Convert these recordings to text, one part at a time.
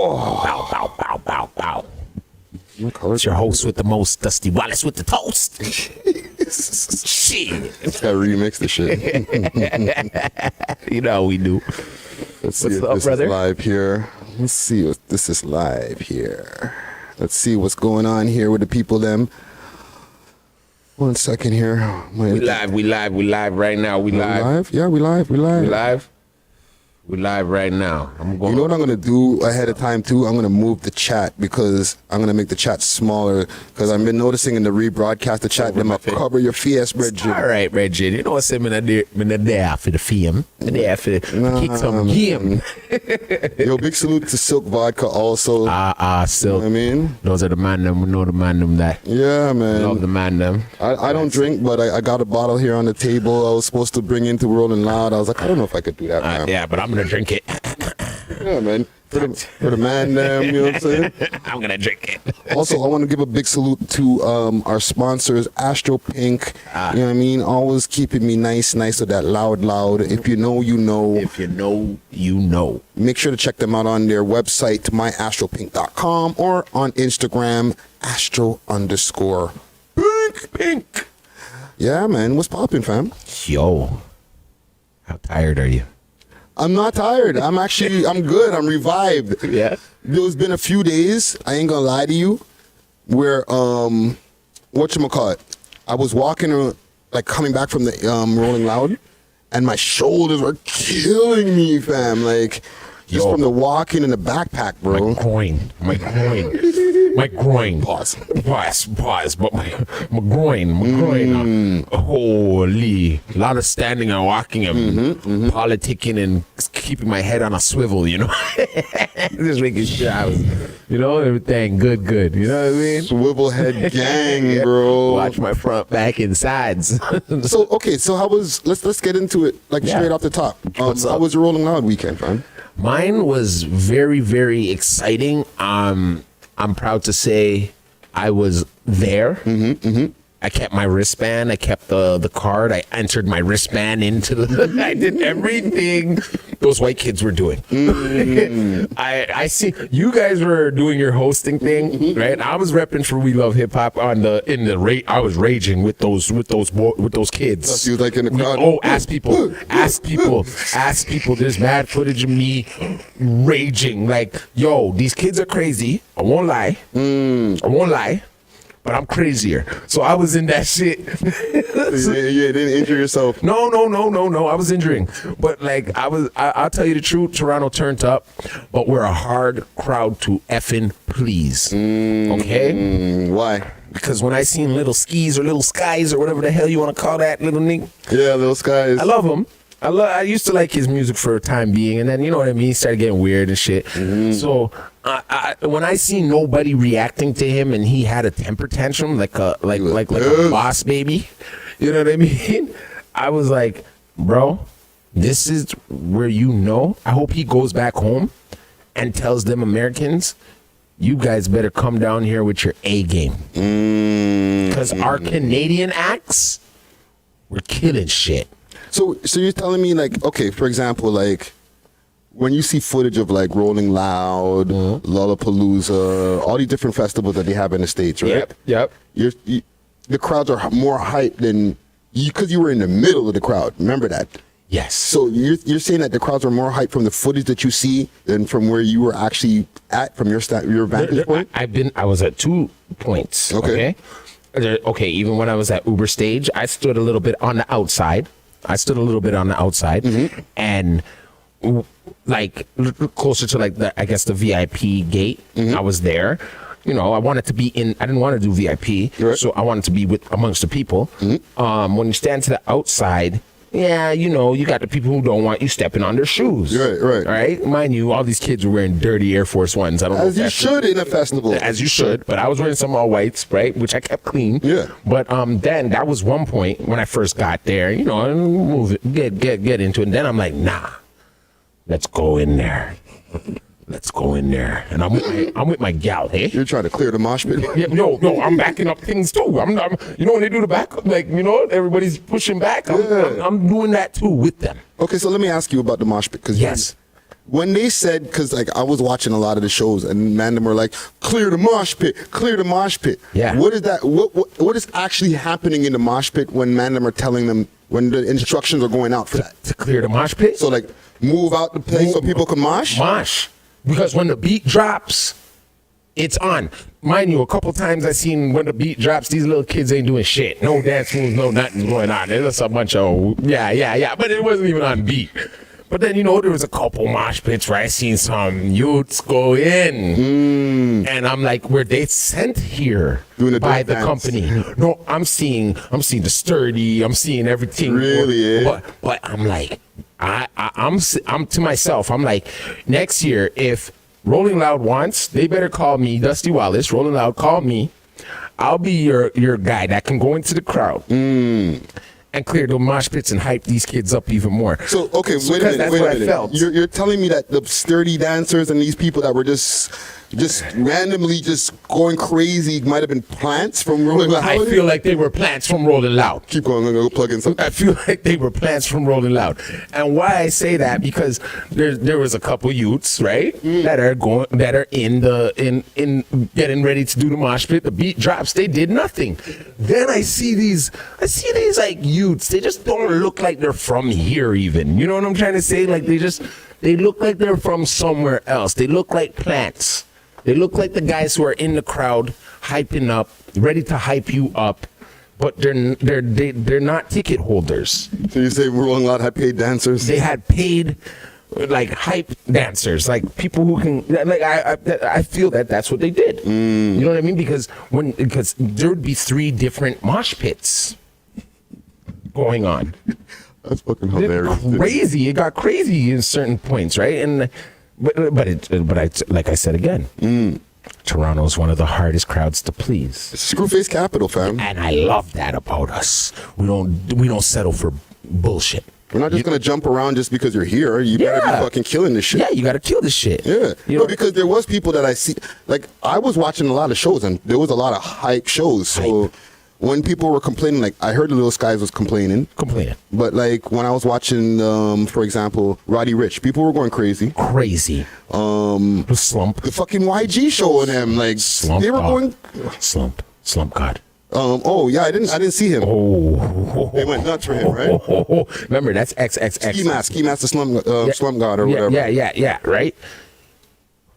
Oh. Bow, bow, bow, bow, bow. It's your host with the most, Dusty Wallace with the toast. Shit. Gotta remix the shit. You know how we do. Let's see What's if up, this brother? is live here. Let's see if this is live here. Let's see what's going on here with the people them. 1 second here. We live right now. We live. Yeah, we live. We live right now. You know what I'm gonna do ahead of time too? I'm gonna move the chat because I'm gonna make the chat smaller because I've been noticing in the rebroadcast the chat them up cover your face, Bridget. All right, Reggie. You know what I'm there for the film. There for kick some game. Yo, big salute to Silk Vodka also. Silk. You know what I mean? Those are the man them. We know the man them that. Yeah, man. Love the man them. I don't drink, but I got a bottle here on the table. I was supposed to bring into Rolling Loud. I was like, I don't know if I could do that, man. Yeah, but I'm gonna drink it. Yeah, man. For the man, you know what I'm saying? I'm gonna drink it. Also, I want to give a big salute to our sponsors, Astro Pink. You know what I mean? Always keeping me nice with that loud. If you know, you know. If you know, you know. Make sure to check them out on their website, myastropink.com, or on Instagram, astro_pink. Yeah, man. What's poppin', fam? Yo, how tired are you? I'm not tired. I'm good. I'm revived. Yeah. There's been a few days, I ain't gonna lie to you, where, whatchamacallit, I was walking, like coming back from the Rolling Loud, and my shoulders were killing me, fam. Like, just from the walking in the backpack, bro. My groin. Pause. But my groin. Holy. A lot of standing and walking and politicking and keeping my head on a swivel, you know? Just making sure I was, everything good. You know what I mean? Swivel head gang, bro. Watch my front, back, and sides. So how was, let's get into it, like straight off the top. How was your Rolling Loud weekend, fam? Mine was very, very exciting. I'm proud to say I was there. I kept my wristband. I kept the card. I entered my wristband into the. I did everything those white kids were doing. I see you guys were doing your hosting thing, right? I was repping for We Love Hip Hop I was raging with those kids. You was like in the crowd. Oh, ask people. There's mad footage of me raging. Like, yo, these kids are crazy. I won't lie. But I'm crazier. So I was in that shit. You didn't injure yourself. No. I was injuring. But like I'll tell you the truth, Toronto turned up, but we're a hard crowd to effing please. Okay? Why? Because when I seen Little Skis or Little Skies or whatever the hell you want to call that little nigga. Yeah, Little Skies. I love him. I used to like his music for a time being, and then, you know what I mean, he started getting weird and shit. So when I see nobody reacting to him and he had a temper tantrum like a boss baby, you know what I mean? I was like, bro, this is where I hope he goes back home and tells them Americans, you guys better come down here with your A game. Because our Canadian acts, we're killing shit. So you're telling me, like, okay, for example, like when you see footage of like Rolling Loud, Lollapalooza, all these different festivals that they have in the States, right? Yep. The crowds are more hyped than you because you were in the middle of the crowd. Remember that? Yes. So you're saying that the crowds are more hyped from the footage that you see than from where you were actually at from your vantage point? I was at 2 points. Okay. Even when I was at Uber stage, I stood a little bit on the outside. And like closer to like the VIP gate. I was there. I wanted to be in. I didn't want to do VIP, so I wanted to be amongst the people. When you stand to the outside, you got the people who don't want you stepping on their shoes. Right. Mind you, all these kids were wearing dirty Air Force Ones. I don't know. As you should in a festival. As you should, but I was wearing some all whites, right, which I kept clean. Yeah. But then that was one point when I first got there. Move it, get into it. And then I'm like, nah, let's go in there. And I'm with my gal, hey? You're trying to clear the mosh pit? Yeah, no, I'm backing up things too. I'm when they do the back, like, everybody's pushing back. I'm doing that too with them. Okay, so let me ask you about the mosh pit. Yes. when they said, because like I was watching a lot of the shows, and man, them were like, clear the mosh pit, clear the mosh pit. Yeah. What is that? What is actually happening in the mosh pit when man, them are telling them when the instructions are going out for that? To clear the mosh pit? So like move out the place so people can mosh? Mosh. Because when the beat drops, it's on. Mind you, a couple times I seen when the beat drops, these little kids ain't doing shit. No dance moves, no nothing going on. There's just a bunch of, yeah. But it wasn't even on beat. But then, you know, there was a couple mosh pits where I seen some youths go in. And I'm like, were they sent here by the company? No, I'm seeing the sturdy, I'm seeing everything. Really, But I'm like, I'm to myself, I'm like, next year, if Rolling Loud wants, they better call me, Dusty Wallace, Rolling Loud, call me. I'll be your guy that can go into the crowd. And clear the mosh pits and hype these kids up even more. So, okay, wait a minute. You're telling me that the sturdy dancers and these people that were just randomly just going crazy might have been plants from Rolling Loud? I feel like they were plants from Rolling Loud. Keep going, I'm going to go plug in something. I feel like they were plants from Rolling Loud. And why I say that, because there was a couple youths, right, that are in getting ready to do the mosh pit. The beat drops, they did nothing. Then I see these like youths, they just don't look like they're from here even. You know what I'm trying to say? Like they look like they're from somewhere else. They look like plants. They look like the guys who are in the crowd, hyping up, ready to hype you up, but they're not ticket holders. So you say Rolling Loud had paid dancers? They had paid, like, hype dancers, like people who can, like, I feel that's what they did. You know what I mean? Because there would be 3 different mosh pits going on. That's fucking hilarious. Crazy. It got crazy in certain points, right? And but like I said again, Toronto is one of the hardest crowds to please. It's Screwface capital, fam. And I love that about us. We don't settle for bullshit. We're not just gonna jump around just because you're here. You better be fucking killing this shit. Yeah, you gotta kill this shit. Yeah. You know, because there was people that I see, like I was watching a lot of shows and there was a lot of hype shows. So when people were complaining, like I heard the Little Skies was complaining. But like when I was watching, for example, Roddy Ricch, people were going crazy. The slump. The fucking YG show and them, like slump, they were going slump God. Oh yeah, I didn't see him. They went nuts for him, right? Remember, that's XXX. Ski Mask, the slump God or whatever. Yeah, right?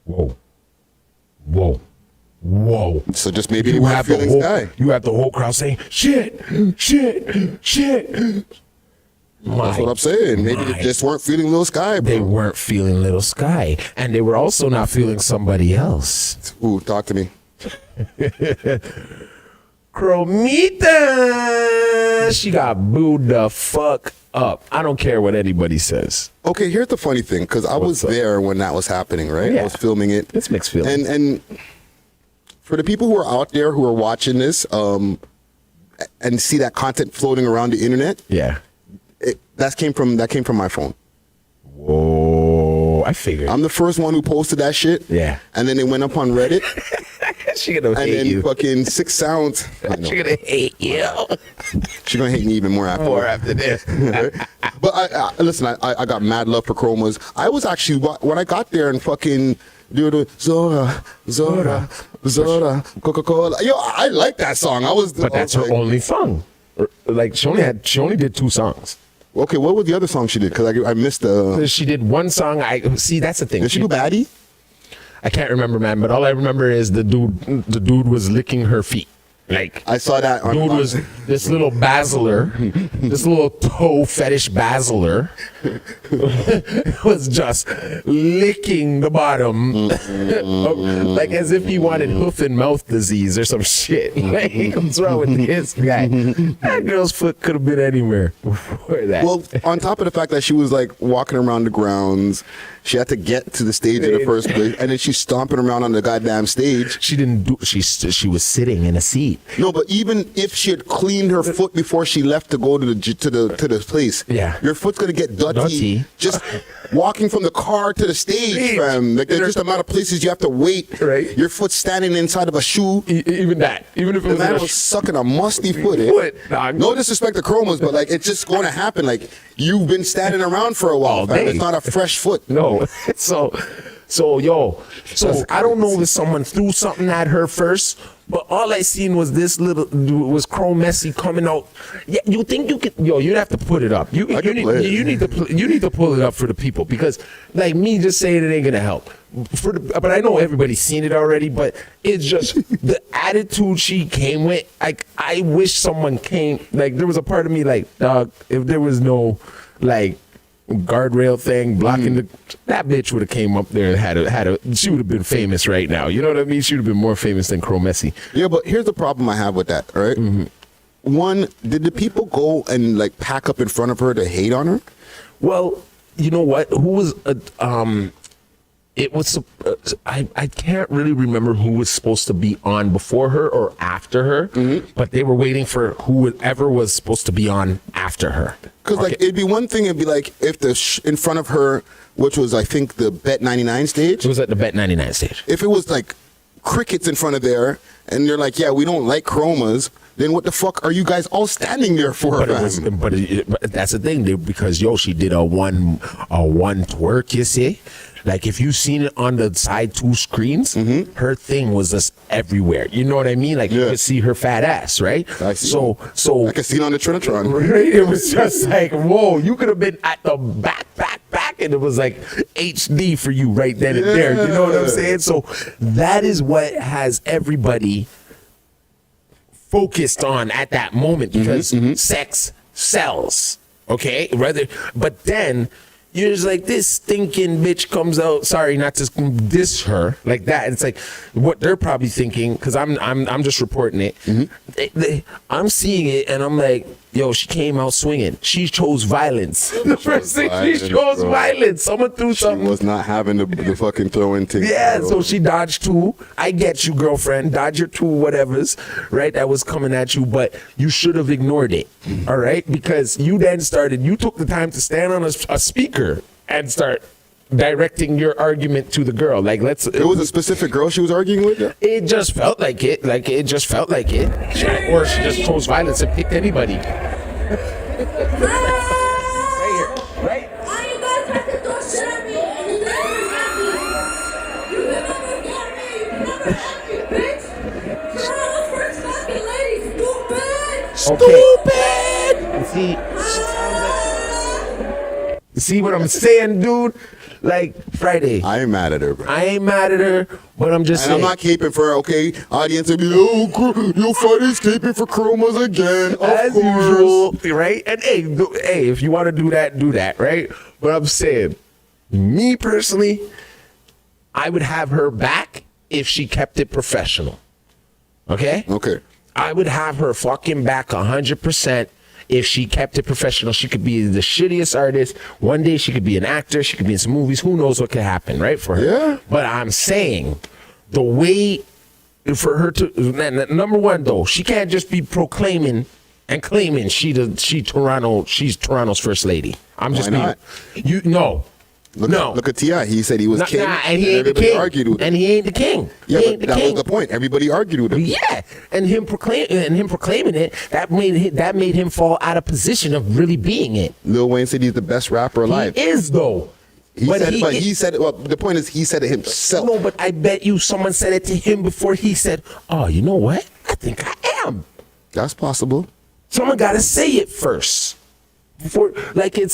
Whoa. So just maybe they weren't feeling Sky. You have the whole crowd saying, shit. That's what I'm saying. Maybe they just weren't feeling Little Sky, bro. They weren't feeling Little Sky. And they were also not feeling somebody else. Ooh, talk to me. Chromita, she got booed the fuck up. I don't care what anybody says. Okay, here's the funny thing, because I was there when that was happening, right? Yeah. I was filming it. It's mixed feelings. And for the people who are out there who are watching this and see that content floating around the internet, that came from my phone. Whoa, I figured. I'm the first one who posted that shit. Yeah. And then it went up on Reddit. She gonna hate you. And then fucking 6 Sounds. She gonna hate you. She gonna hate me even more after this. But I listen, I got mad love for Chromazz. I was actually, when I got there and fucking do the Zora, Coca-Cola. Yo, I like that song. But that's her only song. Like she only did 2 songs. Okay, what was the other song she did? Because I missed the. She did one song. See, that's the thing. Did she do Baddie? I can't remember, man. But all I remember is the dude was licking her feet. Like I saw that. Dude was this little basilar, this little toe fetish basilar, was just licking the bottom, like as if he wanted hoof and mouth disease or some shit. Like, what's wrong with this guy? That girl's foot could have been anywhere before that. Well, on top of the fact that she was like walking around the grounds, she had to get to the stage in the first place, and then she's stomping around on the goddamn stage. She didn't do. She was sitting in a seat. No, but even if she had cleaned her foot before she left to go to the place, yeah, your foot's gonna get dirty. Just walking from the car to the stage, fam. Like, there's just the amount of places you have to wait. Right. Your foot standing inside of a shoe. Even that. Even if it The was man was sucking a musty foot. No disrespect to Chromazz, but like it's just going to happen. Like you've been standing around for a while, fam. It's not a fresh foot. No. So I don't know if someone threw something at her first, but all I seen was was Chromazz coming out. Yeah, you think you could? You'd have to put it up. You need to pull it up for the people, because like me just saying it ain't gonna help. But I know everybody's seen it already. But it's just the attitude she came with. Like I wish someone came. Like there was a part of me like, dog, if there was no like guardrail thing blocking that bitch would have came up there and she would have been famous right now. You know what I mean? She would have been more famous than Chromazz. Yeah, but here's the problem I have with that, right? One, did the people go and like pack up in front of her to hate on her? Well, you know what? Who was it was I can't really remember who was supposed to be on before her or after her, but they were waiting for whoever was supposed to be on after her. Because like it'd be one thing, it'd be like if in front of her, which was I think the Bet 99 stage. It was at the Bet 99 stage. If it was like crickets in front of there, and they're like, yeah, we don't like Chromazz, then what the fuck are you guys all standing there for? But that's the thing, because she did a one twerk, you see. Like if you seen it on the side two screens, her thing was just everywhere. You know what I mean? Like you could see her fat ass, right? I see. So I could see it on the Trinitron. Right? It was just like, whoa, you could have been at the back, and it was like HD for you right then and there. You know what I'm saying? So that is what has everybody focused on at that moment, because sex sells. Okay, but then you're just like, this stinking bitch comes out. Sorry, not to diss her like that. It's like what they're probably thinking, because I'm just reporting it. I'm seeing it, and I'm like, yo, she came out swinging. She chose violence. The first thing she chose violence. Someone threw something. She was not having the fucking throwing thing. Yeah, so she dodged two. I get you, girlfriend. Dodge your two whatevers, right? That was coming at you, but you should have ignored it, all right? Because you took the time to stand on a speaker and start directing your argument to the girl. Like, it was a specific girl she was arguing with? It just felt like it. Or she just chose violence and picked anybody. Right? Stupid! See what I'm saying, dude? Like, Friday. I ain't mad at her, bro. I ain't mad at her, but I'm just saying. I'm not caping for her, okay? Audience will be, your Friday's caping for Chromazz again. As usual, right? And hey, if you want to do that, right? But I'm saying, me personally, I would have her back if she kept it professional. Okay? Okay. I would have her fucking back 100%. If she kept it professional. She could be the shittiest artist. One day she could be an actor. She could be in some movies. Who knows what could happen, right, for her? Yeah. But I'm saying the way for her to, number one, though, she can't just be proclaiming and claiming she's Toronto's first lady. I'm just not? Look at T.I. He said he was king. And he ain't the king. Argued with him. And he ain't the king. Yeah, but that was the point. Everybody argued with him. Yeah, and him proclaiming it, that made him fall out of position of really being it. Lil Wayne said he's the best rapper alive. He is, though. He said it. Well, the point is, he said it himself. No, but I bet you someone said it to him before he said, "Oh, you know what? I think I am." That's possible. Someone got to say it first. It's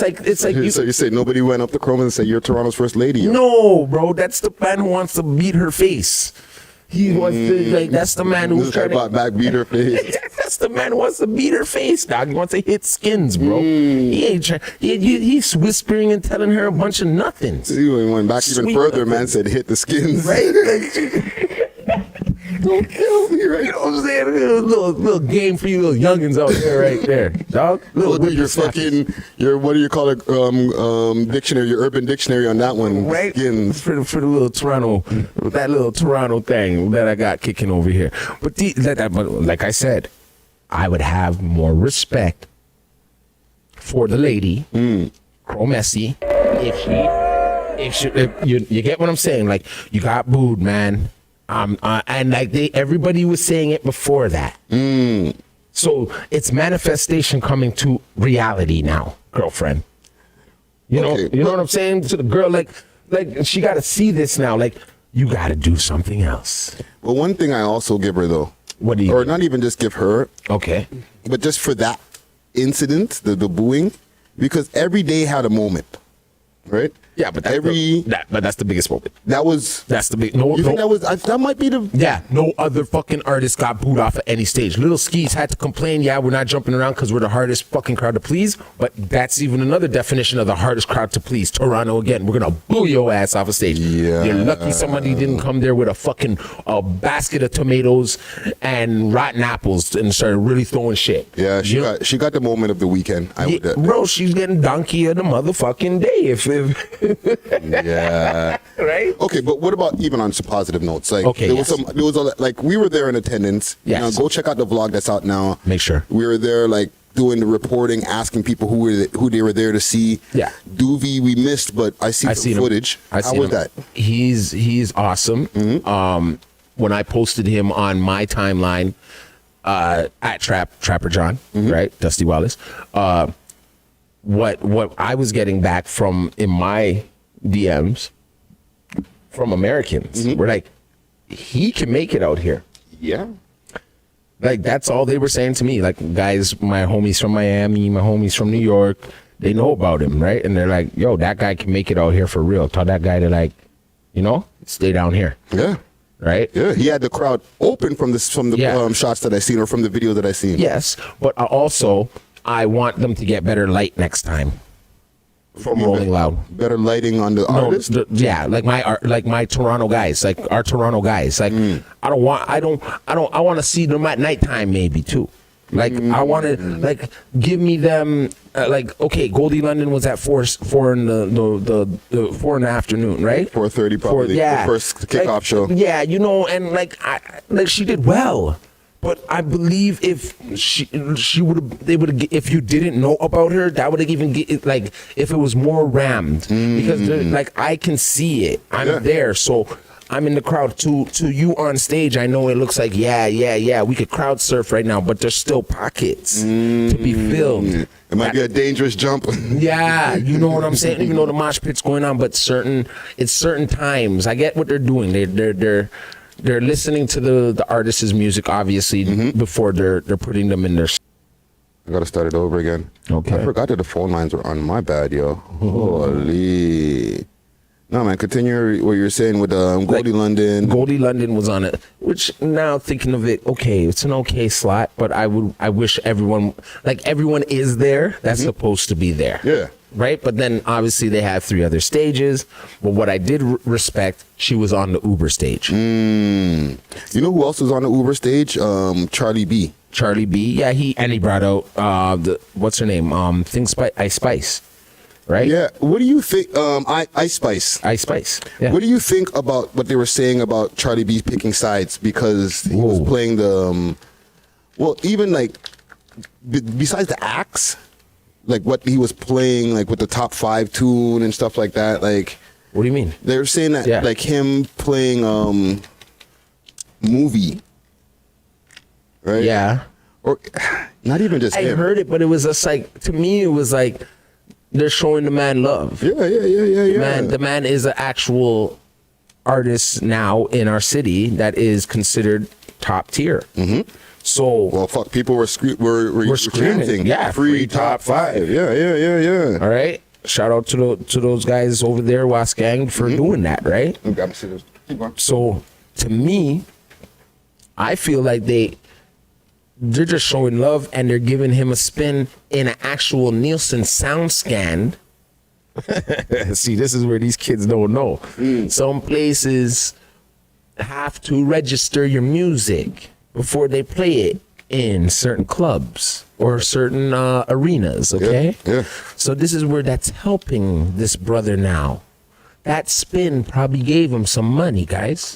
like So you say nobody went up to Chromazz and said you're Toronto's first lady? No, bro, that's the man who wants to beat her face. He wants to that's the man who's trying to back beat her face. That's the man who wants to beat her face, dog. He wants to hit skins, bro. He ain't trying. He's whispering and telling her a bunch of nothings. See, when he went back even further, man said hit the skins. Right. Don't kill me, right? You know what I'm saying? A little game for you little youngins out there, right there, dog. What do you call it? Dictionary, your urban dictionary on that one, right? Skins. For the little Toronto thing that I got kicking over here. But like I said, I would have more respect for the lady, Chromazz, if she if you get what I'm saying, like you got booed, man. And like everybody was saying it before that. So it's manifestation coming to reality now, girlfriend. You know what I'm saying to the girl, like she got to see this now. Like you got to do something else. Well, one thing I also give her though, what do you? Or not even just give her, okay, but just for that incident, the booing, because every day had a moment, right? Yeah, but that's the biggest moment. That's the big. No, you think that might be the? Yeah, no other fucking artist got booed off at any stage. Little Skis had to complain. Yeah, we're not jumping around because we're the hardest fucking crowd to please. But that's even another definition of the hardest crowd to please. Toronto again. We're gonna boo your ass off a stage. Yeah. You're lucky somebody didn't come there with a fucking basket of tomatoes and rotten apples and started really throwing shit. Yeah, she got the moment of the weekend. Bro, she's getting donkey of the motherfucking day. If yeah. Right. Okay, but what about even on some positive notes? Like, okay, there was like we were there in attendance. Yes. Go check out the vlog that's out now. Make sure we were there, like doing the reporting, asking people who they were there to see. Yeah. Doovie we missed, but I see footage. How was that? He's awesome. Mm-hmm. When I posted him on my timeline at Trapper John, mm-hmm. right, Dusty Wallace. What I was getting back from in my DMs from Americans were like, he can make it out here. Yeah. Like that's all they were saying to me. Like guys, my homies from Miami, my homies from New York, they know about him, right? And they're like, yo, that guy can make it out here for real. Tell that guy to like, stay down here. Yeah. Right? Yeah. He had the crowd open from the shots that I seen or from the video that I seen. Yes, but I want them to get better light next time. From Rolling Loud. Better lighting on the artist? Like my Toronto guys, like our Toronto guys. Like I want to see them at nighttime maybe too. Like I want to like give me them okay, Goldie London was at 4 in the 4 in the afternoon, right? 4:30 probably. Yeah. The first kickoff show. Yeah, and she did well. But I believe if she would have, if you didn't know about her, that would have even like if it was more rammed because like I can see it, I'm there, so I'm in the crowd. To you on stage, I know it looks like we could crowd surf right now, but there's still pockets to be filled. It might be a dangerous jump. Yeah, you know what I'm saying. Even though the mosh pit's going on, but certain times, I get what they're doing. They're listening to the artist's music, obviously, before they're putting them in their. I gotta start it over again. Okay. I forgot that the phone lines were on. My bad, yo. Holy. No, man. Continue what you're saying with Goldie London. Goldie London was on it, which now thinking of it, okay, it's an okay slot, but I wish everyone is there that's supposed to be there. Yeah. Right, but then obviously they have 3 other stages. But what I did respect, she was on the Uber stage. You know who else was on the Uber stage? Charlie B. Charlie B. Yeah, he brought out what's her name? Ice Spice. Right? Yeah. What do you think? Ice Spice. Ice Spice. Yeah. What do you think about what they were saying about Charlie B picking sides because he was playing the even like besides the acts. Like what he was playing, like with the top 5 tune and stuff like that. Like, what do you mean? They were saying that like him playing movie, right? Yeah, or not even just. I heard it, but it was just like to me, it was like they're showing the man love. Yeah. The man is an actual artist now in our city that is considered top tier. So well, fuck, people were screaming, free top 5. Yeah. All right, shout out to those guys over there, Was Gang, for doing that, right? So to me, I feel like they're just showing love and they're giving him a spin in an actual Nielsen sound scan. See, this is where these kids don't know. Some places have to register your music before they play it in certain clubs or certain arenas, okay? Yeah. So this is where that's helping this brother now. That spin probably gave him some money, guys.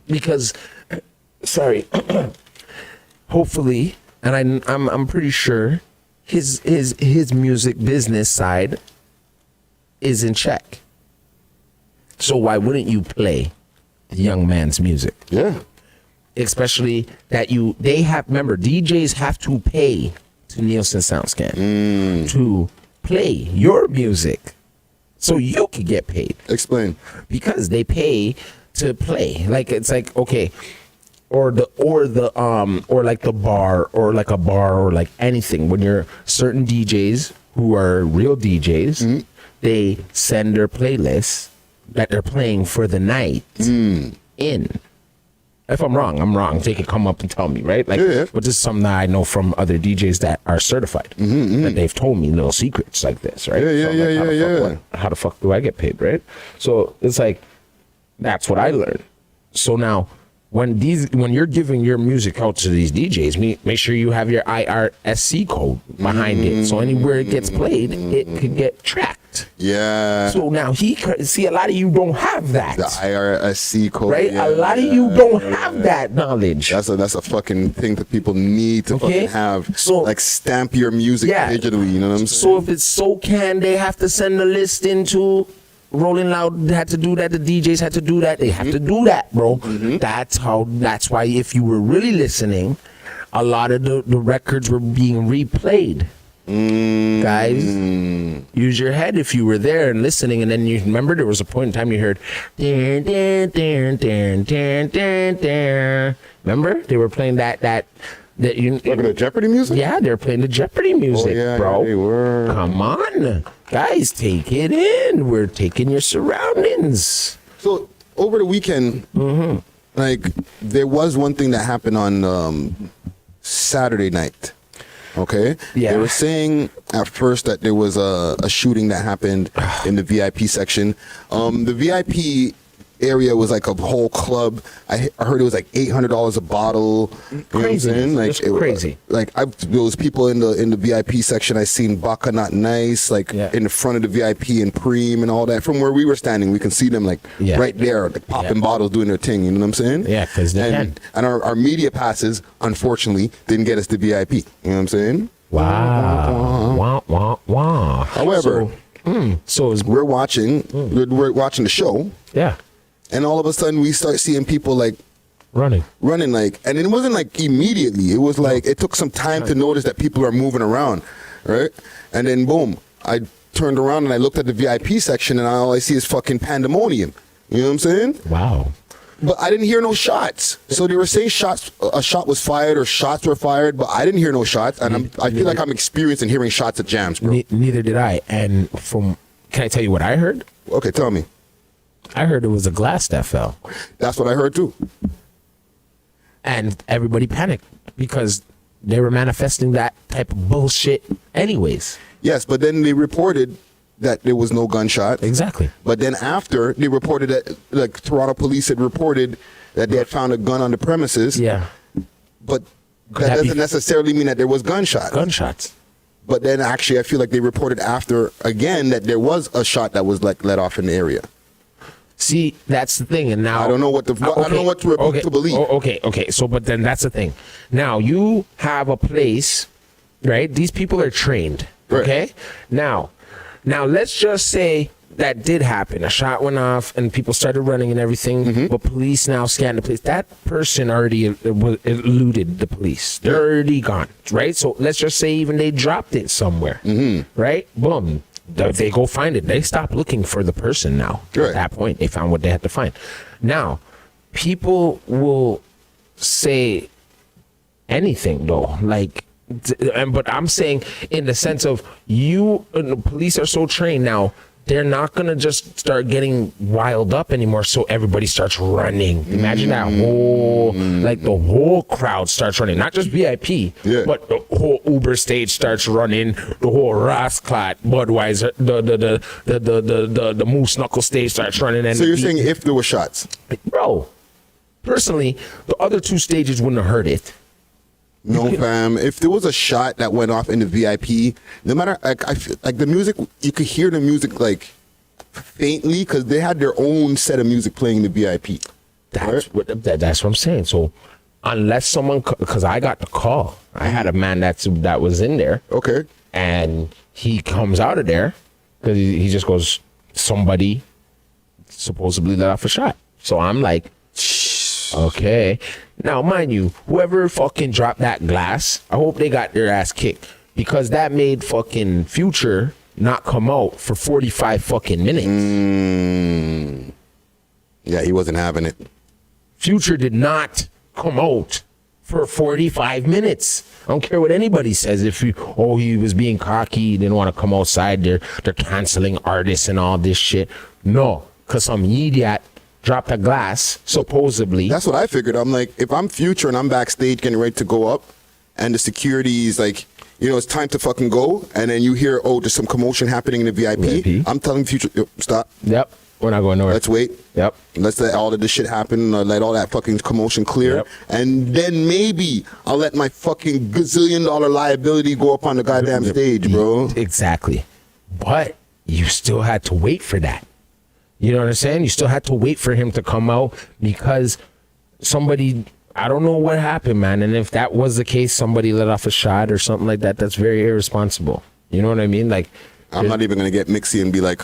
Because, hopefully, and I'm pretty sure his music business side is in check. So why wouldn't you play the young man's music? Yeah. Especially that remember, DJs have to pay to Nielsen SoundScan to play your music so you could get paid. Explain. Because they pay to play. Like, it's like, okay, or like the bar, or like a bar, or like anything. When you're certain DJs who are real DJs, they send their playlists that they're playing for the night in. If I'm wrong, I'm wrong. They can come up and tell me, right? Like, but this is something that I know from other DJs that are certified. That they've told me little secrets like this, right? How the fuck do I get paid, right? So it's like, that's what I learned. So now, when you're giving your music out to these DJs, make sure you have your IRSC code behind it. So anywhere it gets played, it could get tracked. Yeah. So now a lot of you don't have that. The IRSC code. Right? Yeah, a lot of you don't have that knowledge. That's a fucking thing that people need to fucking have. So, like, stamp your music digitally, you know what I'm saying? So if it's SoCan, they have to send a list into Rolling Loud. Had to do that. The DJs had to do that. They have to do that, bro. That's why if you were really listening, a lot of the records were being replayed. Guys, use your head if you were there and listening, and then you remember there was a point in time you heard remember they were playing that you the Jeopardy music? Yeah, they were playing the Jeopardy music, bro. They were. Come on, guys, take it in. We're taking your surroundings. So over the weekend, like, there was one thing that happened on Saturday night. Okay. Yeah. They were saying at first that there was a shooting that happened in the VIP section. The VIP area was like a whole club. I heard it was like $800 a bottle. You know what I'm saying? Like, crazy. Like, there was people in the VIP section. I seen Baka Not Nice, like in the front of the VIP and Preem and all that. From where we were standing, we can see them like right there, like popping bottles, doing their thing. You know what I'm saying? Yeah, because they can. And our media passes, unfortunately, didn't get us to VIP. You know what I'm saying? Wow. Wah, wah, wah. However, we're watching the show. Yeah. And all of a sudden, we start seeing people like running, like, and it wasn't like immediately. It was like it took some time to notice that people are moving around, right? And then boom, I turned around and I looked at the VIP section, and all I see is fucking pandemonium. You know what I'm saying? Wow. But I didn't hear no shots. So they were saying a shot was fired or shots were fired, but I didn't hear no shots, and I feel like I'm experienced in hearing shots at jams, bro. Neither did I. And can I tell you what I heard? Okay, tell me. I heard it was a glass that fell. That's what I heard too. And everybody panicked because they were manifesting that type of bullshit anyways. Yes, but then they reported that there was no gunshot. Exactly. But then after, they reported that, like, Toronto police had reported that they had found a gun on the premises. Yeah. But that doesn't necessarily mean that there was gunshots. But then actually, I feel like they reported after again that there was a shot that was like let off in the area. See, that's the thing, and now I don't know what to believe. Okay. So, but then that's the thing. Now you have a place, right? These people are trained. Right. Okay. Now let's just say that did happen. A shot went off, and people started running and everything. But police now scan the place. That person already eluded the police. They're already gone, right? So let's just say even they dropped it somewhere, right? Boom. They go find it. They stop looking for the person now. Right. At that point, they found what they had to find. Now, people will say anything though, like, but I'm saying in the sense of the police are so trained now. They're not gonna just start getting riled up anymore, so everybody starts running. Imagine that the whole crowd starts running, not just VIP, but the whole Uber stage starts running. The whole Rasclat, Budweiser, the Moose Knuckle stage starts running. And so you're saying if there were shots, bro? Personally, the other two stages wouldn't have heard it. No, fam. If there was a shot that went off in the VIP, no matter, like, I feel like the music, you could hear the music like faintly because they had their own set of music playing in the VIP. That's what I'm saying. So unless someone, because I got the call, I had a man that was in there. Okay. And he comes out of there because he just goes, somebody supposedly let off a shot. So I'm like, okay. Now, mind you, whoever fucking dropped that glass, I hope they got their ass kicked, because that made fucking Future not come out for 45 fucking minutes. Yeah, he wasn't having it. Future did not come out for 45 minutes. I don't care what anybody says. If he was being cocky, he didn't want to come outside, they're canceling artists and all this shit. No, because some idiot dropped a glass, supposedly. That's what I figured. I'm like, if I'm Future and I'm backstage getting ready to go up, and the security is like, it's time to fucking go, and then you hear, there's some commotion happening in the VIP. I'm telling Future, stop. Yep. We're not going nowhere. Let's wait. Yep. Let's let all of this shit happen. Let all that fucking commotion clear. Yep. And then maybe I'll let my fucking gazillion-dollar liability go up on the goddamn stage, bro. Exactly. But you still had to wait for that. You know what I'm saying? You still had to wait for him to come out, because somebody, I don't know what happened, man. And if that was the case, somebody let off a shot or something like that, that's very irresponsible. You know what I mean? Like, I'm not even going to get mixy and be like,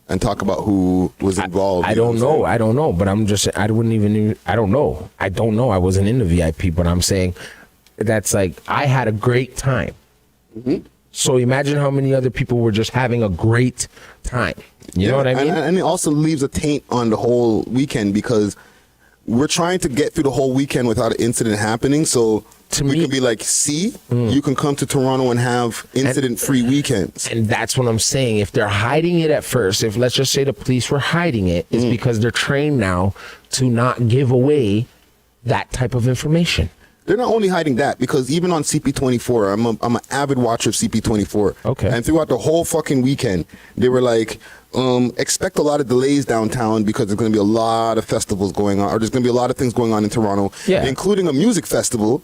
and talk about who was involved. I don't know. But I'm just, I don't know. I wasn't in the VIP, but I'm saying that's like, I had a great time. Mm-hmm. So imagine how many other people were just having a great time. You know what I mean? And it also leaves a taint on the whole weekend, because we're trying to get through the whole weekend without an incident happening. So we can be like, you can come to Toronto and have incident-free weekends. And that's what I'm saying. If they're hiding it at first, if let's just say the police were hiding it, it's because they're trained now to not give away that type of information. They're not only hiding that, because even on CP24, I'm an avid watcher of CP24. Okay. And throughout the whole fucking weekend, they were like, expect a lot of delays downtown, because there's going to be a lot of festivals going on, or there's going to be a lot of things going on in Toronto, including a music festival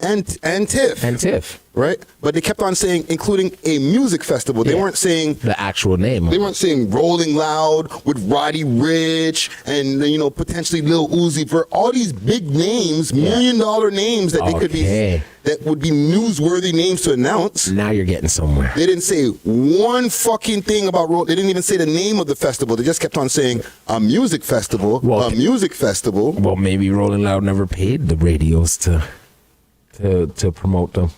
and TIFF. And TIFF. Right? But they kept on saying, including a music festival. They weren't saying the actual name. They weren't saying Rolling Loud with Roddy Ricch and, potentially Lil Uzi Vert. All these big names, $1 million names that they could be, that would be newsworthy names to announce. Now you're getting somewhere. They didn't say one fucking thing about They didn't even say the name of the festival. They just kept on saying a music festival, a music festival. Well, maybe Rolling Loud never paid the radios to promote them.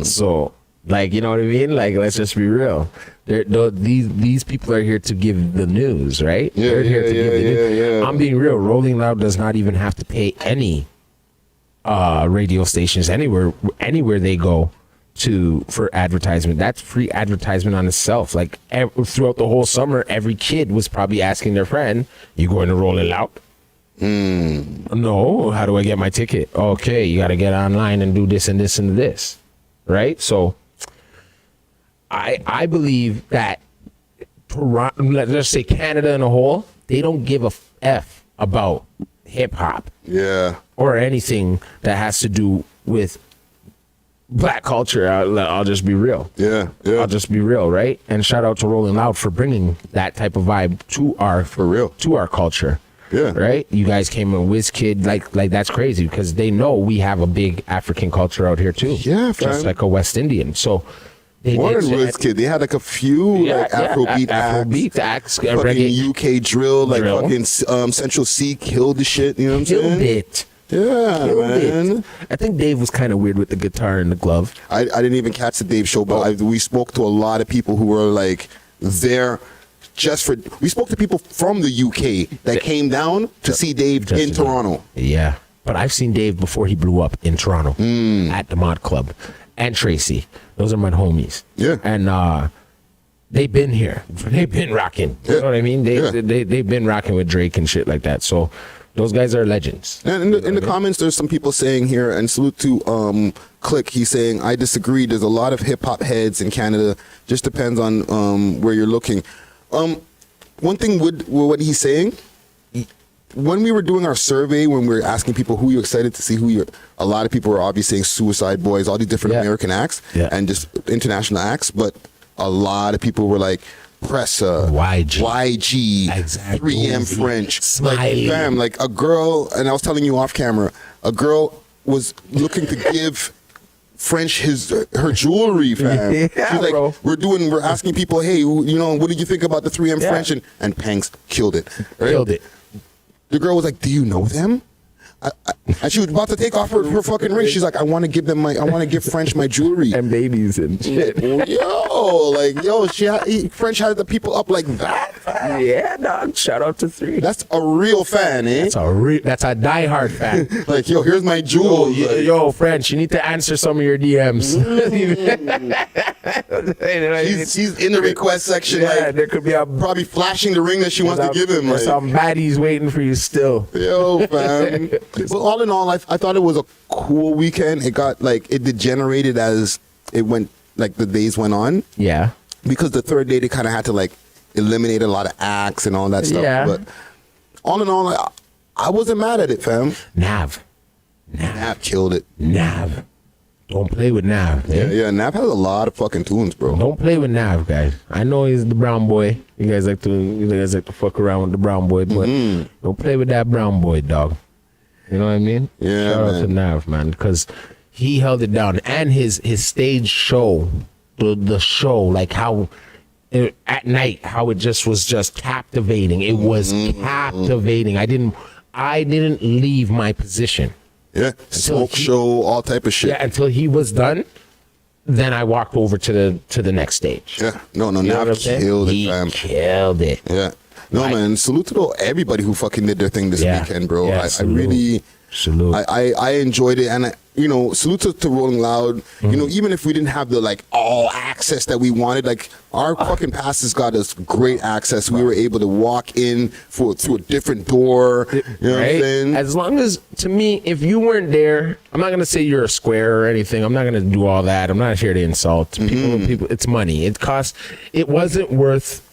So, like, you know what I mean? Like, let's just be real. These people are here to give the news, right? They're here to give the news. I'm being real. Rolling Loud does not even have to pay any radio stations anywhere they go to for advertisement. That's free advertisement on itself. Like, throughout the whole summer, every kid was probably asking their friend, "You going to Rolling Loud?" No, how do I get my ticket? Okay, you got to get online and do this and this and this, right? So I believe that Toronto, let's say Canada in a whole, they don't give a F about hip hop, or anything that has to do with black culture. I'll just be real. I'll just be real, right? And shout out to Rolling Loud for bringing that type of vibe to our culture. Right? You guys came in WizKid, like that's crazy, because they know we have a big African culture out here too. Just like a West Indian. So more than WizKid, they had like a few Afrobeat acts, fucking reggae, UK drill, like fucking Central C killed the shit. You know what I'm saying? Killed it. I think Dave was kind of weird with the guitar and the glove. I didn't even catch the Dave show, but we spoke to a lot of people who were like there. We spoke to people from the UK that came down to see Dave in Toronto. Yeah, but I've seen Dave before he blew up in Toronto at the Mod Club, and Tracy. Those are my homies. And they've been here. They've been rocking. You know what I mean? They've been rocking with Drake and shit like that. So those guys are legends. And in the comments, there's some people saying here, and salute to Click. He's saying, I disagree. There's a lot of hip hop heads in Canada. Just depends on where you're looking. One thing with what he's saying, when we were doing our survey, when we were asking people who you're excited to see, a lot of people were obviously saying Suicide Boys, all these different American acts and just international acts, but a lot of people were like Pressa, YG, 3M French, Smiley. like a girl, and I was telling you off camera, a girl was looking to give French her jewelry, fam. Yeah, She's like, bro. we're asking people, hey, you know, what did you think about the 3M Yeah. French? And Panks killed it. Right? Killed it. The girl was like, do you know them? And she was about to take off her fucking ring. She's like, I want to give French my jewelry. And babies and shit. French had the people up like that. Yeah, dog. Shout out to 3. That's a real fan, eh? That's a diehard fan. Like, yo, here's my jewels. Yo, French, you need to answer some of your DMs. She's in the request section, Yeah, like, there could be probably flashing the ring that she wants to give him. There's Like, some baddies waiting for you still. yo, fam. But all in all, I thought it was a cool weekend. It got it degenerated as it went, like the days went on. Yeah. Because the third day they kind of had to eliminate a lot of acts and all that stuff. Yeah. But all in all, I wasn't mad at it, fam. Nav. Nav killed it. Nav. Don't play with Nav. Yeah, Nav has a lot of fucking tunes, bro. Don't play with Nav, guys. I know he's the brown boy. You guys like to fuck around with the brown boy, but don't play with that brown boy, dog. You know what I mean? Yeah, Shout out to Nav, man, because he held it down, and his stage show, the show, like how at night, how it just was just captivating. It was captivating. I didn't leave my position. Yeah, smoke show, all type of shit. Yeah, until he was done. Then I walked over to the next stage. Yeah, no, You know what I'm Nav saying? killed it, He fam. killed it. Yeah. No, Right. man, salute to everybody who fucking did their thing this weekend, bro. Yeah, I salute. really, Salute. I enjoyed it. And, salute to Rolling Loud. Even if we didn't have the, all access that we wanted, our fucking passes got us great access. We were able to walk in through a different door. You know what I'm saying? As long as, to me, if you weren't there, I'm not gonna say you're a square or anything. I'm not gonna do all that. I'm not here to insult people. It's money. It wasn't worth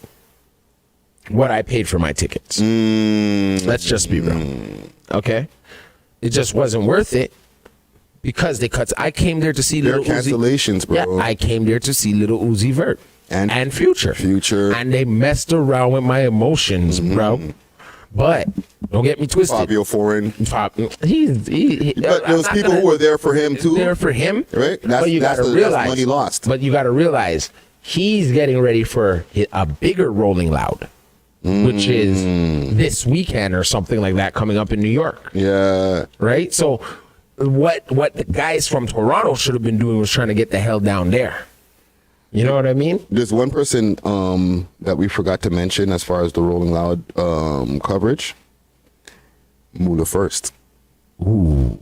what I paid for my tickets. Let's just be real. Okay? It just wasn't worth it because I came there to see There are Little Uzi. cancellations, bro. Yeah, I came there to see Little Uzi Vert and Future. Future. And they messed around with my emotions, bro. But don't get me twisted. Fabio Foreign. But But those people who were there for him, too. there for him, Right? But you That's gotta the realize, money lost. But you got to realize he's getting ready for a bigger Rolling Loud, which is this weekend or something like that coming up in New York. Yeah. Right. So what the guys from Toronto should have been doing was trying to get the hell down there. You know what I mean? There's one person that we forgot to mention as far as the Rolling Loud coverage. Mula First. Ooh.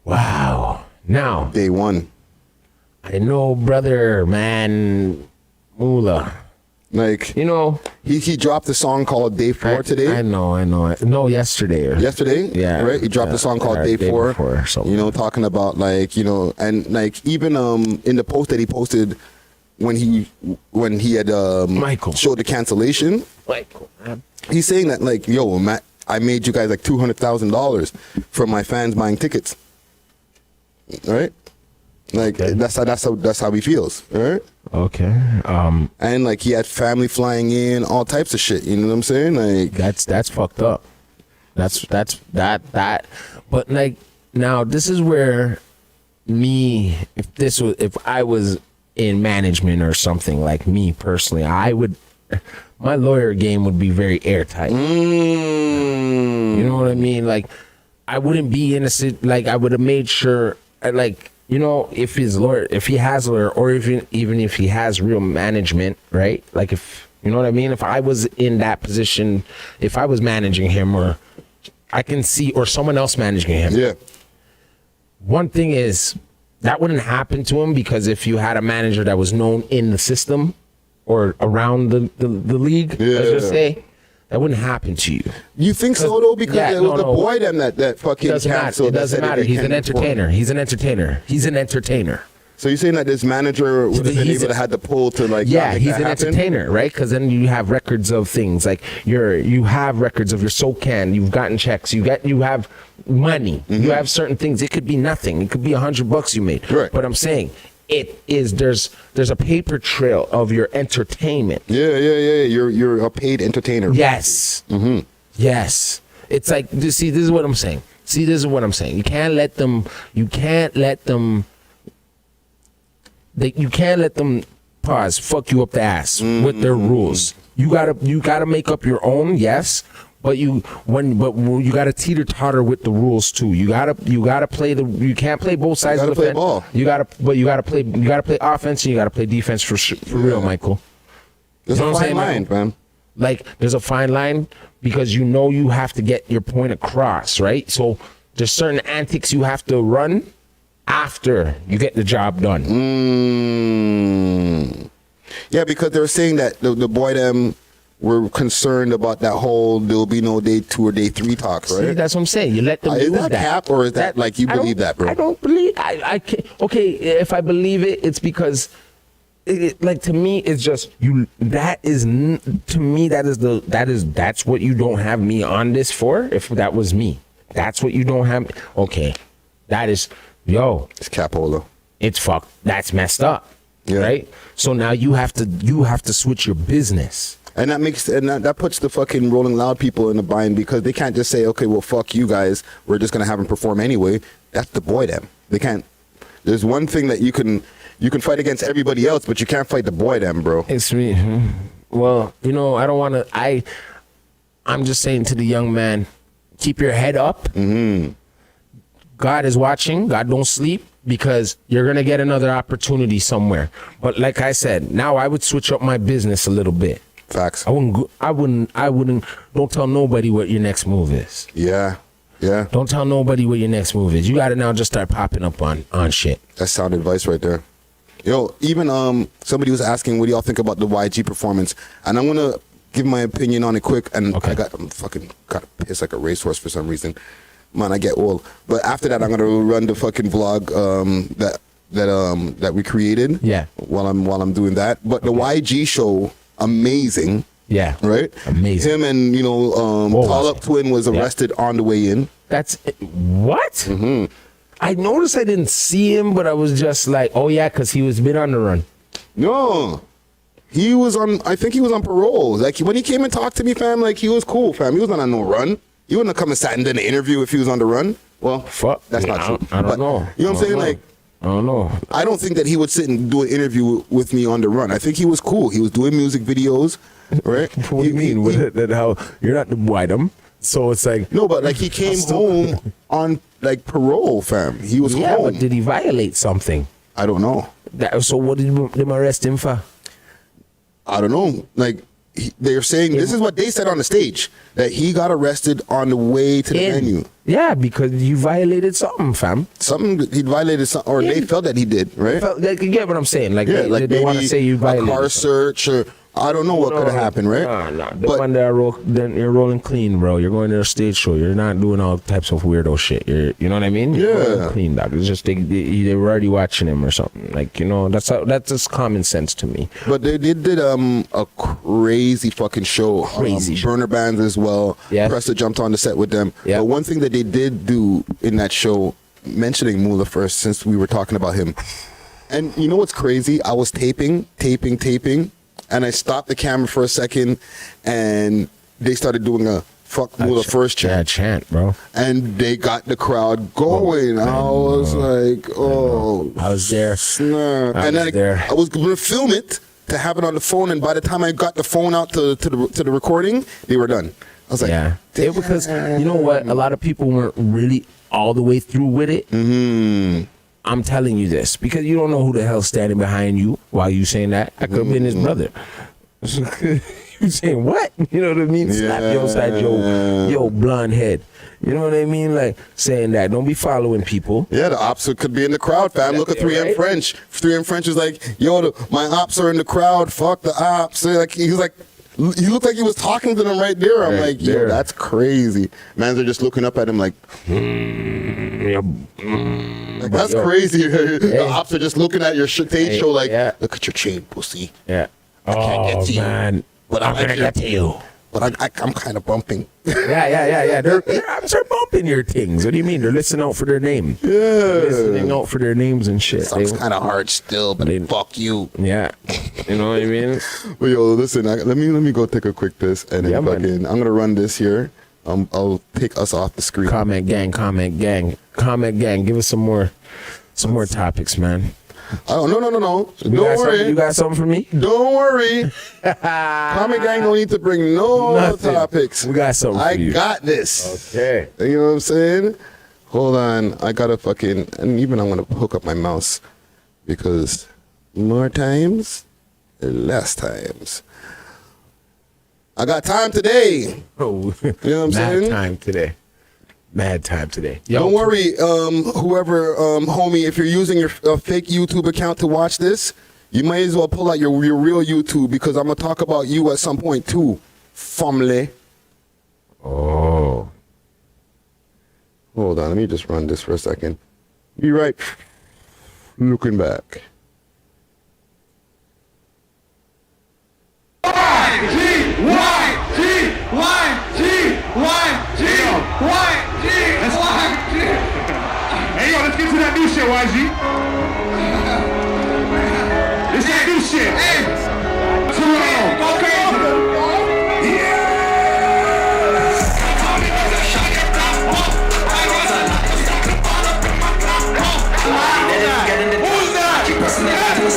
Wow. Now, Day one. I know, brother, man, Mula. Like, You know, he dropped a song called Day 4 today. I know. No, yesterday. Yesterday, Yeah. right? He dropped a song called Day 4. before or something. Talking about and even in the post that he posted when he had Michael. showed the cancellation, Michael, man. he's saying that yo, Matt, I made you guys $200,000 from my fans buying tickets, right? Okay. That's how he feels, right? Okay. And he had family flying in, all types of shit. You know what I'm saying? That's fucked up. That's that. But now this is where if I was in management or something, like me personally, my lawyer game would be very airtight. You know what I mean? I wouldn't be innocent. I would have made sure, if he has a lawyer, or even if he has real management, right? If you know what I mean? If I was in that position, if I was managing him, or I can see, or someone else managing him. Yeah. One thing is that wouldn't happen to him, because if you had a manager that was known in the system or around the league, let's just say, that wouldn't happen to you. You think so though? Because it was the boy them that fucking Doesn't matter. canceled. It doesn't matter. He's an entertainer. He's an entertainer. So you're saying that this manager would have been able to have the pull to not Yeah, make he's that an happen? entertainer, right? Because then you have records of things, you have records of your SoCan. You've gotten checks. You have money. You have certain things. It could be nothing. It could be $100 you made. Right. But I'm saying there's a paper trail of your entertainment. Yeah. You're a paid entertainer. Yes. Yes. It's you see, this is what I'm saying. See, this is what I'm saying. You can't let them pause, fuck you up the ass with their rules. You gotta make up your own, yes. But you gotta teeter-totter with the rules too. You gotta play you can't play both sides of the fence. Ball. You gotta play offense and you gotta play defense for real, Michael. There's a fine line, man. Like, there's a fine line because you have to get your point across, right? So there's certain antics you have to run after you get the job done. Yeah, because they were saying that the boy them were concerned about that whole there'll be no day 2 or day 3 talks, right? See, that's what I'm saying. You let them Is do that cap or is that like you believe that, bro? I don't believe. I can't. Okay, if I believe it, it's because. Like, to me, it's just you. That's what you don't have me on this for. If that was me, that's what you don't have. Okay, that is, it's capola. It's fucked. That's messed up. Yeah. Right. So now you have to switch your business. And that puts the fucking Rolling Loud people in a bind because they can't just say, okay, well, fuck you guys. We're just gonna have them perform anyway. That's the boy them. They can't. There's one thing that you can fight against everybody else, but you can't fight the boy them, bro. It's me. Well, I don't want to. I'm just saying to the young man, keep your head up. Mm-hmm. God is watching. God don't sleep because you're gonna get another opportunity somewhere. But like I said, now I would switch up my business a little bit. Facts. I wouldn't. Don't tell nobody what your next move is. Yeah. Yeah. Don't tell nobody what your next move is. You got to now just start popping up on shit. That's sound advice right there. Yo, even somebody was asking, what do y'all think about the YG performance? And I'm gonna give my opinion on it quick. And okay. I'm fucking got pissed like a racehorse for some reason. Man, I get old. But after that, I'm gonna run the fucking vlog that we created. Yeah. While I'm doing that. But the YG show, amazing. Yeah. Right? Amazing. Him and, Tall Up Twin was arrested on the way in. That's what? Mm-hmm. I noticed I didn't see him, but I was just like, oh yeah, because he was been on the run. No. I think he was on parole. Like, when he came and talked to me, fam, like, he was cool, fam. He was not on no run. He wouldn't have come and sat and done an interview if he was on the run. Well, fuck. That's not true. I don't know. You know what I'm saying? Like, I don't know. I don't think that he would sit and do an interview with me on the run. I think he was cool. He was doing music videos, right? What do you mean? That how you're not the white so it's like no, but like he came home on like parole, fam. He was home. But did he violate something? I don't know. So what did them arrest him for? I don't know. Like they're saying, this is what they said on the stage, that he got arrested on the way to the venue. Yeah, because you violated something, fam. He violated something, or they felt that he did, right? You get what I'm saying? Like, yeah, they want to say you violated a car search, or I don't know what could have happened, right? No. But then you're rolling clean, bro. You're going to a stage show. You're not doing all types of weirdo shit. You know what I mean? You're clean, dog. It's just they were already watching him or something. Like, that's just common sense to me. But they did a crazy fucking show. Burner bands as well. Yeah. Presta jumped on the set with them. Yeah. But one thing that they did do in that show, mentioning Mula first, since we were talking about him. And you know what's crazy? I was taping. And I stopped the camera for a second, and they started doing a fuck Mula first chant. Yeah, chant, bro. And they got the crowd going. I was like, oh. I was there. I was going to film it to have it on the phone, and by the time I got the phone out to the recording, they were done. I was like, yeah. Because, you know what? A lot of people weren't really all the way through with it. Mm-hmm. I'm telling you this because you don't know who the hell's standing behind you while you saying that. I could have been his brother. You saying what? You know what I mean? Slap your side, yo, blonde head. You know what I mean? Like saying that. Don't be following people. Yeah, the ops could be in the crowd, fam. Look at 3M French. 3M French is like, yo, my ops are in the crowd. Fuck the ops. So like he looked like he was talking to them right there. I'm like, yo, that's crazy. Man, they're just looking up at him like, that's crazy. The ops are just looking at your stage show like, look at your chain, pussy. Yeah. I can't get to you. Man. But I'm going to get to you. But I'm kind of bumping. Yeah. Their ops are bumping your things. What do you mean? They're listening out for their name. Yeah. They're listening out for their names and shit. It's kind of hard still, but fuck you. Yeah. You know what I mean? Well, yo, listen, let me go take a quick piss, and then I'm going to run this here. I'll take us off the screen. Comment gang. Give us some more topics, man. Oh, no. Don't worry. You got something for me? Don't worry. Comment gang don't need to bring Nothing. topics. We got something for you. I got this. Okay. You know what I'm saying? Hold on. I gotta and even I'm gonna hook up my mouse because more times, less times. I got time today. Oh, You know what I'm saying? Mad time today. Yo, Don't worry, whoever, homie, if you're using your fake YouTube account to watch this, you might as well pull out your real YouTube because I'm going to talk about you at some point too, family. Oh. Hold on, let me just run this for a second. Be right looking back. Hey, yo, let's get to that new shit, YG. This that new shit. Hey. Toronto. Go crazy. Who's that? That's me.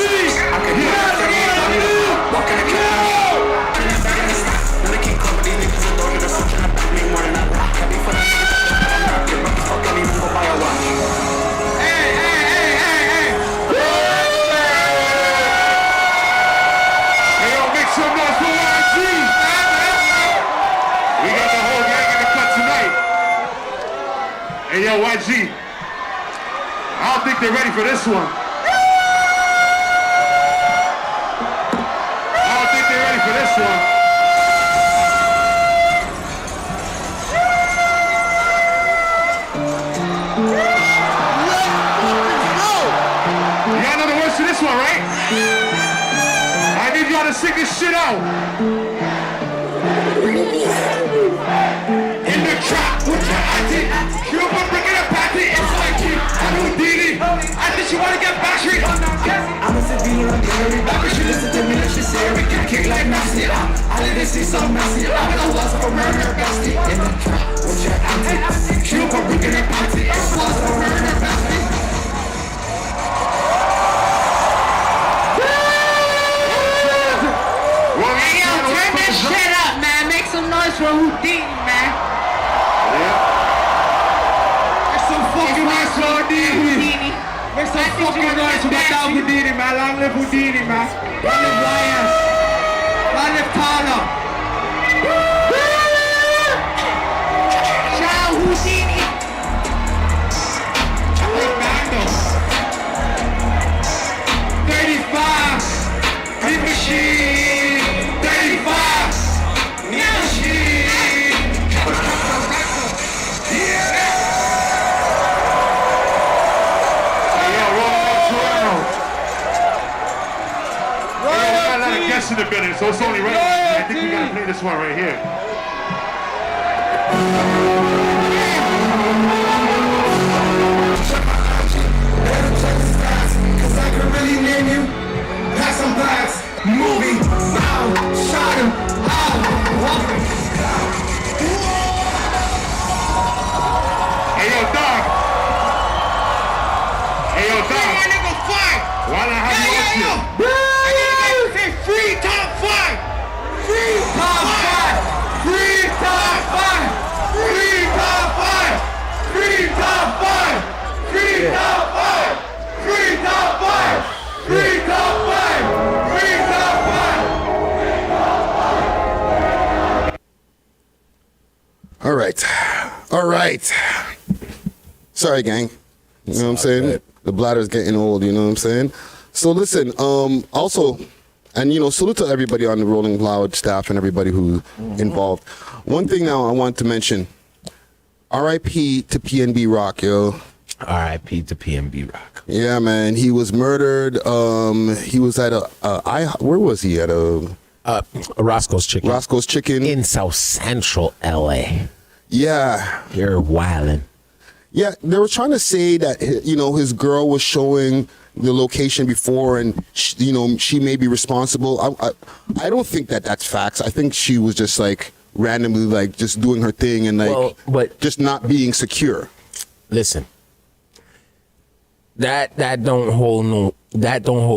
Hey, yo, make some noise for YG. We got the whole gang in the cut tonight. Hey, yo, YG. I don't think they're ready for this one. I don't think they're ready for this one. Y'all know the words to this one, right? I need y'all to sing this shit out. In the trap with your auntie, Cuba bringing a party, it's like you, I'm Houdini. I think she wanna get back street. I'm a civilian, I'm very back, but she listen to me and she say we can kick like nasty. I didn't see some messy, I'm in a was for murder, bestie. In the trap with your auntie, Cuba bringing a party, it's was for murder, bestie. Hey, yo, turn this shit up, man. Make some noise for Houdini, man. Make some fucking noise for Houdini. Make some fucking noise for my dog Houdini, man. Long live Houdini, man. Long live Lions. Long live Tana. Shout out Houdini. Big Bando. 35. Meat machine. 35. Meat machine. Yeah. Hey, yo, roll up Toronto. Hey, we got a lot of guests in the building, so it's only right. I think we gotta play this one right here. Cause I could really name you. Pack some bags, movie, sound, shot him, walk him. Hey, yo, dog. Hey, yo, dog. That nigga fight. Why not have you up here? I need to say free top five. Free top five. Free top five! Free top five! Free top five! Free top five! Free top five! Free top five! Free top five! All right. Sorry, gang. You know what I'm saying? The bladder's getting old, you know what I'm saying? So listen, also, and you know, salute to everybody on the Rolling Loud staff and everybody who's involved. One thing now I want to mention, R.I.P. to PnB Rock, yo. R.I.P. to PnB Rock. Yeah, man. He was murdered. He was at where was he? At Roscoe's Chicken. Roscoe's Chicken. In South Central L.A. Yeah. You're wildin'. Yeah, they were trying to say that, you know, his girl was showing the location before and, you know, she may be responsible. I don't think that that's facts. I think she was just like randomly like just doing her thing and like but just not being secure. listen, that don't hold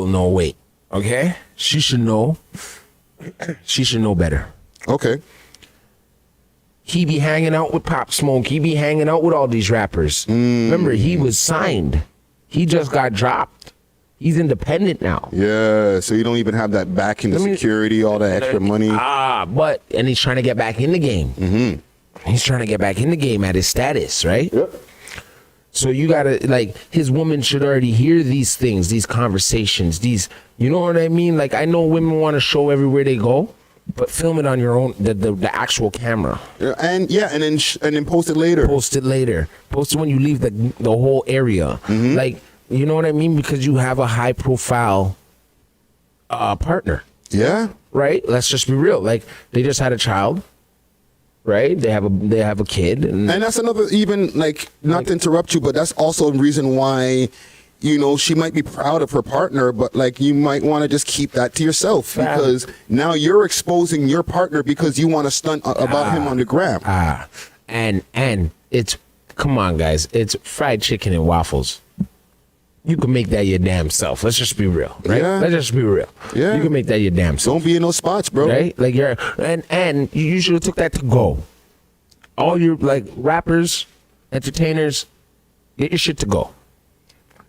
no weight. Okay, she should know. She should know better. Okay. He be hanging out with Pop Smoke. He be hanging out with all these rappers. Remember, he was signed. He just got dropped. He's independent now. Yeah, so you don't even have that backing, the security, all that extra money. And he's trying to get back in the game. Mm-hmm. He's trying to get back in the game at his status, right? Yep. So you gotta, like, his woman should already hear these things, these conversations, these, you know what I mean? Like, I know women want to show everywhere they go, but film it on your own, the actual camera. And then post it later. Post it later. Post it when you leave the whole area. Mm-hmm. Like, you know what I mean? Because you have a high profile partner. Yeah. Right? Let's just be real. Like, they just had a child. Right? They have a kid. And that's another, even like, not to interrupt you, but that's also a reason why, you know, she might be proud of her partner, but like you might want to just keep that to yourself because now you're exposing your partner because you want to stunt about him on the gram. And it's, come on guys, it's fried chicken and waffles. You can make that your damn self. Let's just be real, right? Yeah. Let's just be real. Yeah. You can make that your damn self. Don't be in those spots, bro. Right? Like and you should have took that to go. All your like rappers, entertainers, get your shit to go.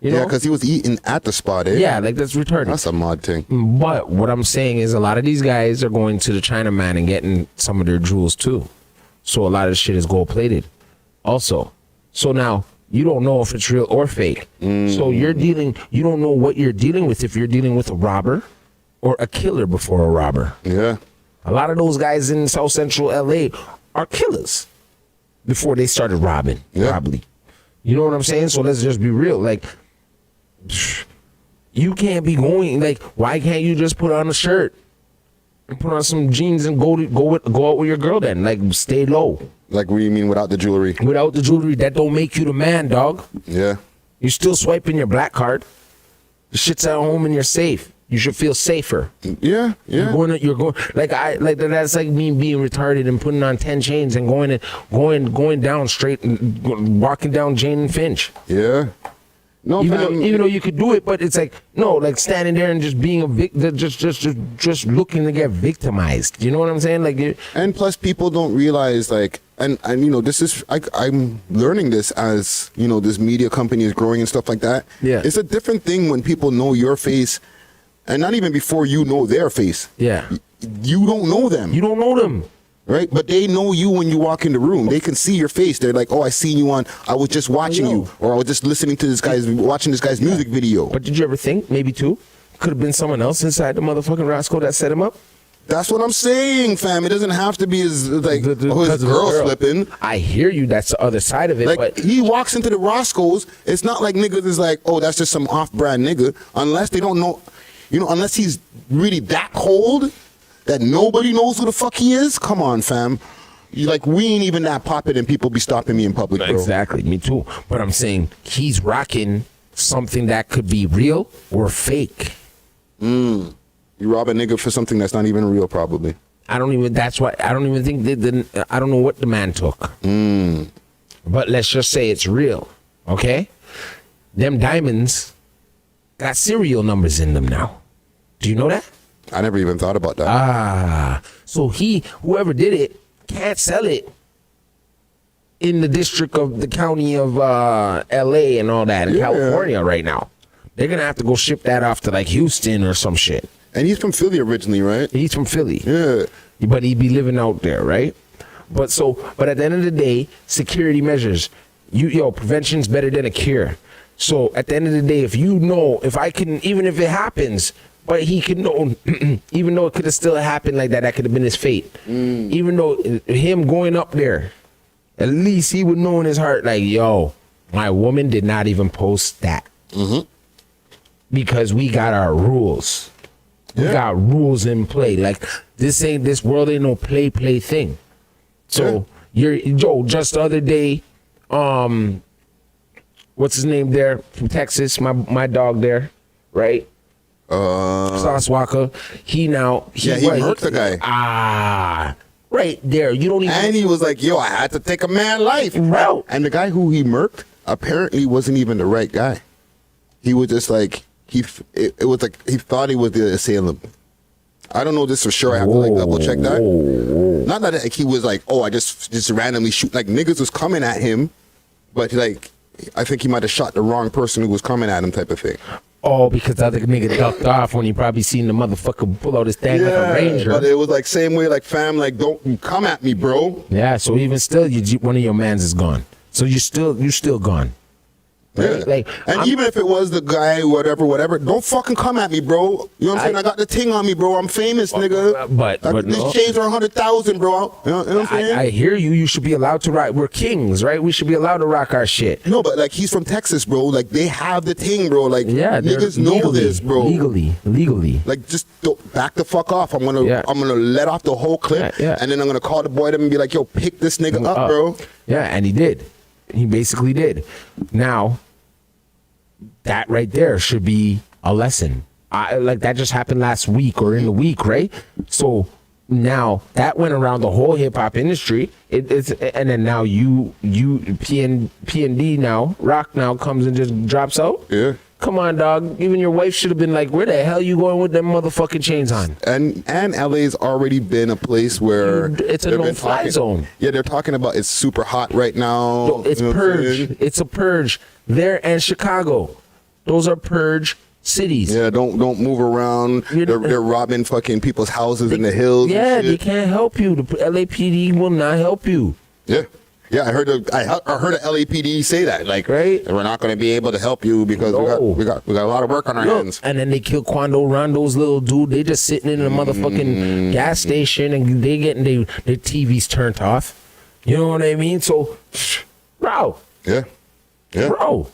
You know? Because he was eating at the spot, eh? Yeah, like that's retarded. That's a mod thing. But what I'm saying is a lot of these guys are going to the Chinaman and getting some of their jewels too. So a lot of the shit is gold plated also. So now you don't know if it's real or fake. So you don't know what you're dealing with if you're dealing with a robber or a killer before a robber. Yeah. A lot of those guys in South Central LA are killers before they started robbing. Yeah. Probably. You know what I'm saying? So let's just be real. Like, you can't be going, like, why can't you just put on a shirt and put on some jeans and go out with your girl then? Like, stay low. Like, what do you mean without the jewelry? Without the jewelry, that don't make you the man, dog. Yeah. You're still swiping your black card. The shit's at home and you're safe. You should feel safer. Yeah, yeah. You're going like that's like me being retarded and putting on 10 chains and going down straight and walking down Jane and Finch. Yeah. No, even though you could do it, but it's like no, like standing there and just being a just looking to get victimized. You know what I'm saying? Like, and plus people don't realize like, and you know, this is I'm learning this as you know this media company is growing and stuff like that. Yeah, it's a different thing when people know your face, and not even before you know their face. Yeah, you don't know them. You don't know them. Right, but they know you when you walk in the room. They can see your face. They're like, "Oh, I seen you on. I was just watching you, or I was just listening to watching this guy's music video." But did you ever think maybe too could have been someone else inside the motherfucking Roscoe that set him up? That's what I'm saying, fam. It doesn't have to be his like his girl slipping. I hear you. That's the other side of it. Like but he walks into the Roscoe's. It's not like niggas is like, "Oh, that's just some off-brand nigga," unless they don't know, you know, unless he's really that cold that nobody knows who the fuck he is. Come on, fam. You like we ain't even that poppin' and people be stopping me in public, bro. Exactly, me too. But I'm saying he's rocking something that could be real or fake. You rob a nigga for something that's not even real, probably. That's why I don't even think I don't know what the man took. But let's just say it's real, okay? Them diamonds got serial numbers in them now. Do you know that? I never even thought about that. So whoever did it can't sell it in the district of the county of LA and all that in California right now. They're gonna have to go ship that off to like Houston or some shit. And he's from Philly originally, right? He's from Philly. Yeah. But he'd be living out there, right? But at the end of the day, security measures. Prevention's better than a cure. So at the end of the day, even if it happens, but he could know, even though it could have still happened like that could have been his fate. Even though him going up there, at least he would know in his heart, like, yo, my woman did not even post that. Because we got our rules. We got rules in play. Like, this world ain't no play thing. So, just the other day, what's his name there from Texas, my dog there, right? Sauce Walker. He murked the guy. right there. You don't even. And he was like, yo, I had to take a man's life. Bro. And the guy who he murked apparently wasn't even the right guy. He was just like, it was like he thought he was the assailant. I don't know this for sure. I have to like double check that. Not that like, he was like, oh, I just randomly shoot. Like niggas was coming at him, but like I think he might have shot the wrong person who was coming at him, type of thing. Oh, because the other nigga ducked off when he probably seen the motherfucker pull out his thing like a ranger. But it was like same way, like fam, like don't come at me, bro. Yeah. So even still, one of your mans is gone. So you still gone. Yeah. Like, and even if it was the guy, whatever, don't fucking come at me, bro. You know what I'm saying? I got the ting on me, bro. I'm famous, nigga. But these no. chains are 100,000, bro. You know what I'm saying? I hear you. You should be allowed to rock. We're kings, right? We should be allowed to rock our shit. No, but like he's from Texas, bro. Like they have the ting, bro. Like niggas know this, bro. Legally. Like just back the fuck off. I'm gonna let off the whole clip, and then I'm gonna call the boy them and be like, yo, pick this nigga up, bro. Yeah, and he did. He basically did. Now, that right there should be a lesson. Like that just happened last week or in the week, right? So now that went around the whole hip hop industry. And then now you PnB now Rock now comes and just drops out. Yeah. Come on, dog. Even your wife should have been like, "Where the hell you going with them motherfucking chains on?" And LA's already been a place where it's a no-fly zone. Yeah, they're talking about it's super hot right now. It's purge. It's a purge. There and Chicago. Those are purge cities. Yeah, don't move around. They're robbing fucking people's houses in the hills. Yeah, they can't help you. The LAPD will not help you. Yeah, I heard the LAPD say that. Like, right? We're not going to be able to help you because we got a lot of work on our hands. And then they kill Quando Rondo's little dude. They just sitting in a motherfucking gas station and they getting their TVs turned off. You know what I mean? So, bro. Yeah. Bro,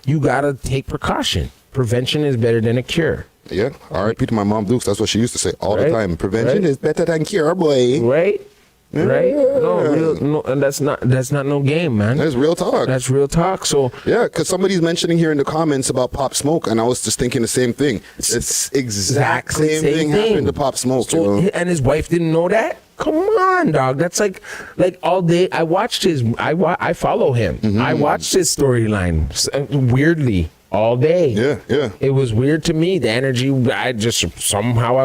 you gotta take precaution. Prevention is better than a cure. Yeah. R.I.P. to my mom Dukes. That's what she used to say all the time. Prevention is better than cure, boy. Right? Yeah. Right? No, and that's not no game, man. That's real talk. That's real talk. So yeah, because somebody's mentioning here in the comments about Pop Smoke, and I was just thinking the same thing. It's exact same thing happened to Pop Smoke. So, and his wife didn't know that? Come on, dog. That's like all day. I watched I follow him. I watched his storyline weirdly all day. Yeah. It was weird to me. The energy, I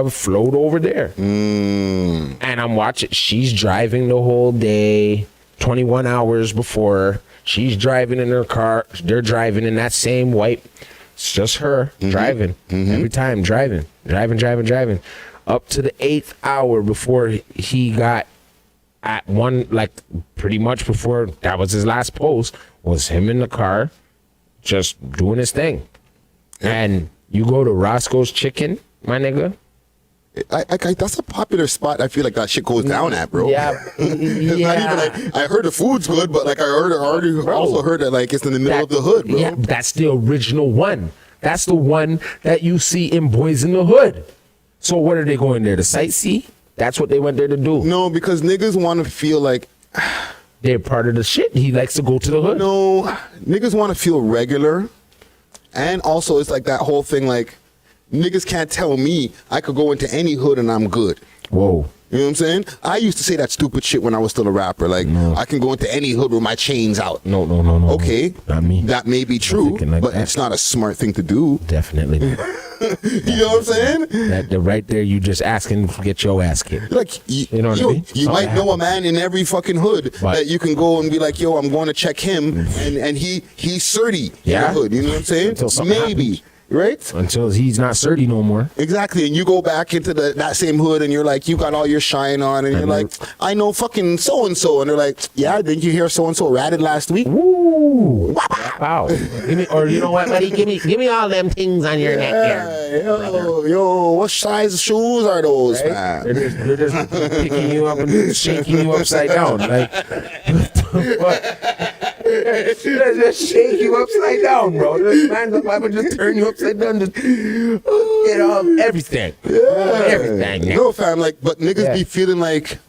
flowed over there. And I'm watching. She's driving the whole day, 21 hours before. She's driving in her car. They're driving in that same white. It's just her driving every time, driving. Up to the 8th hour before he got at one, like pretty much before that was his last post, was him in the car just doing his thing. Yeah. And you go to Roscoe's Chicken, my nigga. That's a popular spot. I feel like that shit goes down at, bro. Yeah. It's not even like I heard the food's good, but like I also heard that like it's in the middle of the hood, bro. Yeah, that's the original one. That's the one that you see in Boys in the Hood. So what are they going there to sightsee? That's what they went there to do. No, because niggas want to feel like they're part of the shit. He likes to go to the hood. No, niggas want to feel regular. And also it's like that whole thing like niggas can't tell me I could go into any hood and I'm good. Whoa. You know what I'm saying? I used to say that stupid shit when I was still a rapper. Like, I can go into any hood with my chains out. No. Okay. Not me. That may be true, like but it's not a smart thing to do. Definitely. You know what I'm saying? That right there, you just asking to get your ass kicked. Like, you know what I mean? You might know a man in every fucking hood that you can go and be like, yo, I'm going to check him, and he's 30 in the hood. You know what I'm saying? Maybe. Happens. Right? Until he's not 30 no more. Exactly. And you go back into that same hood and you're like, you got all your shine on and you're like, I know fucking so-and-so. And they're like, yeah, didn't you hear so-and-so ratted last week? Woo! Wow. Or you know what, buddy? Give me all them things on your neck here. Yo, what size shoes are those, man? They're just picking you up and shaking you upside down. Like, what? Just shake you upside down, bro. This man's about to just turn you upside down. Just get off everything. Yeah. Everything. No, fam. Like, but niggas be feeling like,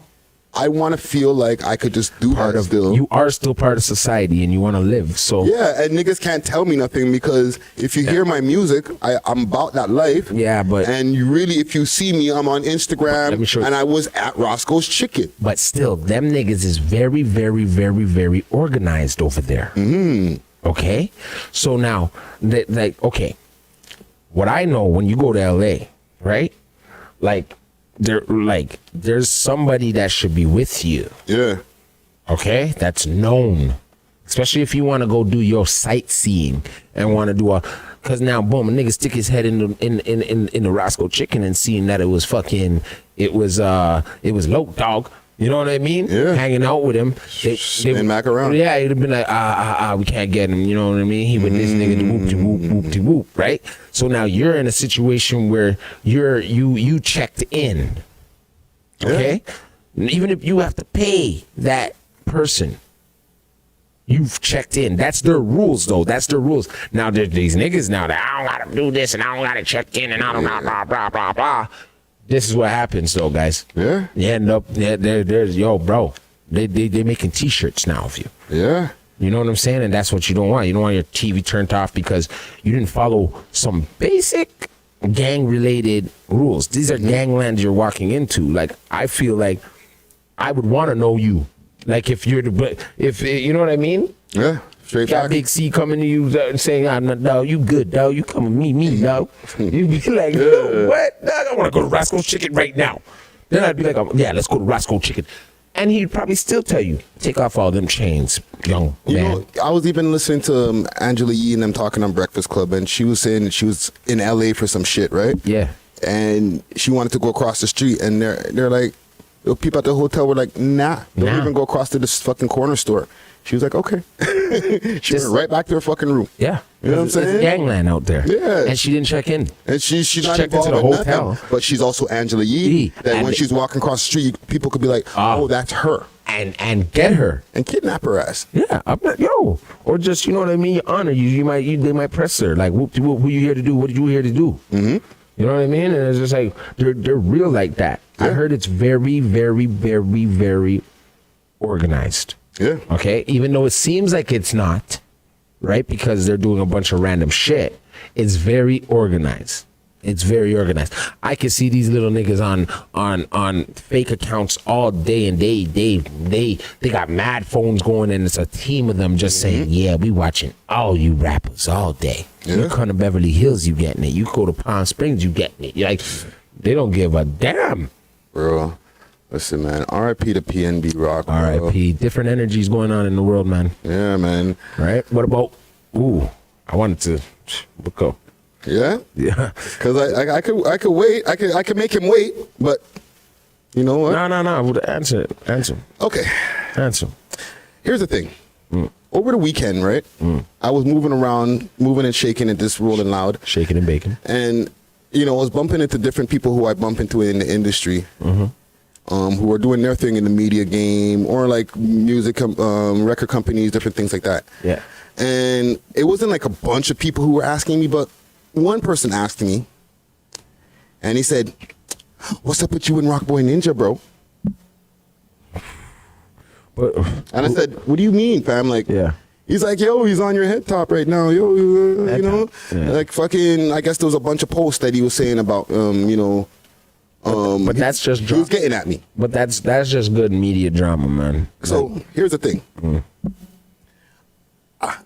I want to feel like I could just do Part that of still. you are still part of society, and you want to live. So Yeah, and niggas can't tell me nothing because if you hear my music, I'm about that life. Yeah, but- and you really, if you see me, I'm on Let me Instagram, show you. and I was at Roscoe's Chicken. But still, them niggas is very, very, very, very organized over there. Okay? So now, okay, what I know when you go to LA, right? There's somebody that should be with you, Yeah, okay? That's known. Especially if you want to go do your sightseeing and want to do because now, boom, a nigga stick his head in the Roscoe Chicken and seeing that it was Loke Dog. You know what I mean? Yeah. Hanging out with him. Spin back around. Yeah, it'd have been like, we can't get him. You know what I mean? He with this nigga, whoop, right? So now you're in a situation where you checked in. Okay? Even if you have to pay that person, you've checked in. That's their rules, though. That's their rules. Now, there's these niggas now that I don't gotta do this and I don't gotta check in and I don't blah. This is what happens, though, guys. Yeah. You end up there's bro. They making T-shirts now of you. yeah. You know what I'm saying? And that's what you don't want. You don't want your TV turned off because you didn't follow some basic gang-related rules. These are ganglands you're walking into. Like, I feel like I would want to know you. Like, if you know what I mean? Yeah, straight Got back. Big C coming to you saying, "I'm not, dog, you good, dog. You come with me, dog." You be like, "Yo, what? Dog, I want to go to Roscoe's Chicken right now." Then I'd be like, "Yeah, let's go to Roscoe's Chicken." And he'd probably still tell you, "Take off all them chains, young You man." know, I was even listening to Angela Yee and them talking on Breakfast Club, and she was saying that she was in LA for some shit, right? Yeah. And she wanted to go across the street, and they're like, the people at the hotel were like, "Nah, don't Nah. even go across to this fucking corner store." She was like, "Okay." She went right back to her fucking room. Yeah. You know what I'm saying? It's gangland out there. Yeah. And she didn't check in. And she's not checked into involved the in hotel. nothing, but she's also Angela Yee. Yee. That And when she's walking across the street, people could be like, "Oh, that's her," And get her. and kidnap her ass. Yeah, I'm not, or just, you know what I mean, you honor you. They might press her like, whoop, who you here to do? What did you here to do? Mm-hmm. You know what I mean? And it's just like they're real like that. I heard it's very, very, very, very organized. Yeah. Okay, even though it seems like it's not, right? Because they're doing a bunch of random shit. It's very organized. It's very organized. I can see these little niggas on fake accounts all day, and they got mad phones going, and it's a team of them just saying, "Yeah, we watching all you rappers all day. You Yeah. come to Beverly Hills, you getting it. You go to Palm Springs, you getting it." You're like, they don't give a damn. Bro, listen, man. R.I.P. to PnB Rock. Bro. R.I.P. Different energies going on in the world, man. Yeah, man. Right? What about? Ooh, I wanted to look up. Yeah. Yeah. Because I could wait. I could make him wait, but you know what? No. Answer. Okay. Answer. Here's the thing. Over the weekend, right? I was moving around, moving and shaking at this Rolling Loud, Shaking and baking. and I was bumping into different people who I bump into in the industry, who are doing their thing in the media game or like music, record companies, different things like that. Yeah. And it wasn't like a bunch of people who were asking me, but one person asked me, and he said, "What's up with you and Rockboy Ninja, bro?" But And I said, "What do you mean, fam? Like, Yeah. He's like, yo, he's on your head top right now, yo, you know, Yeah. like fucking. I guess there was a bunch of posts that he was saying about, but that's just he was drama. getting at me. But that's just good media drama, man. So here's the thing.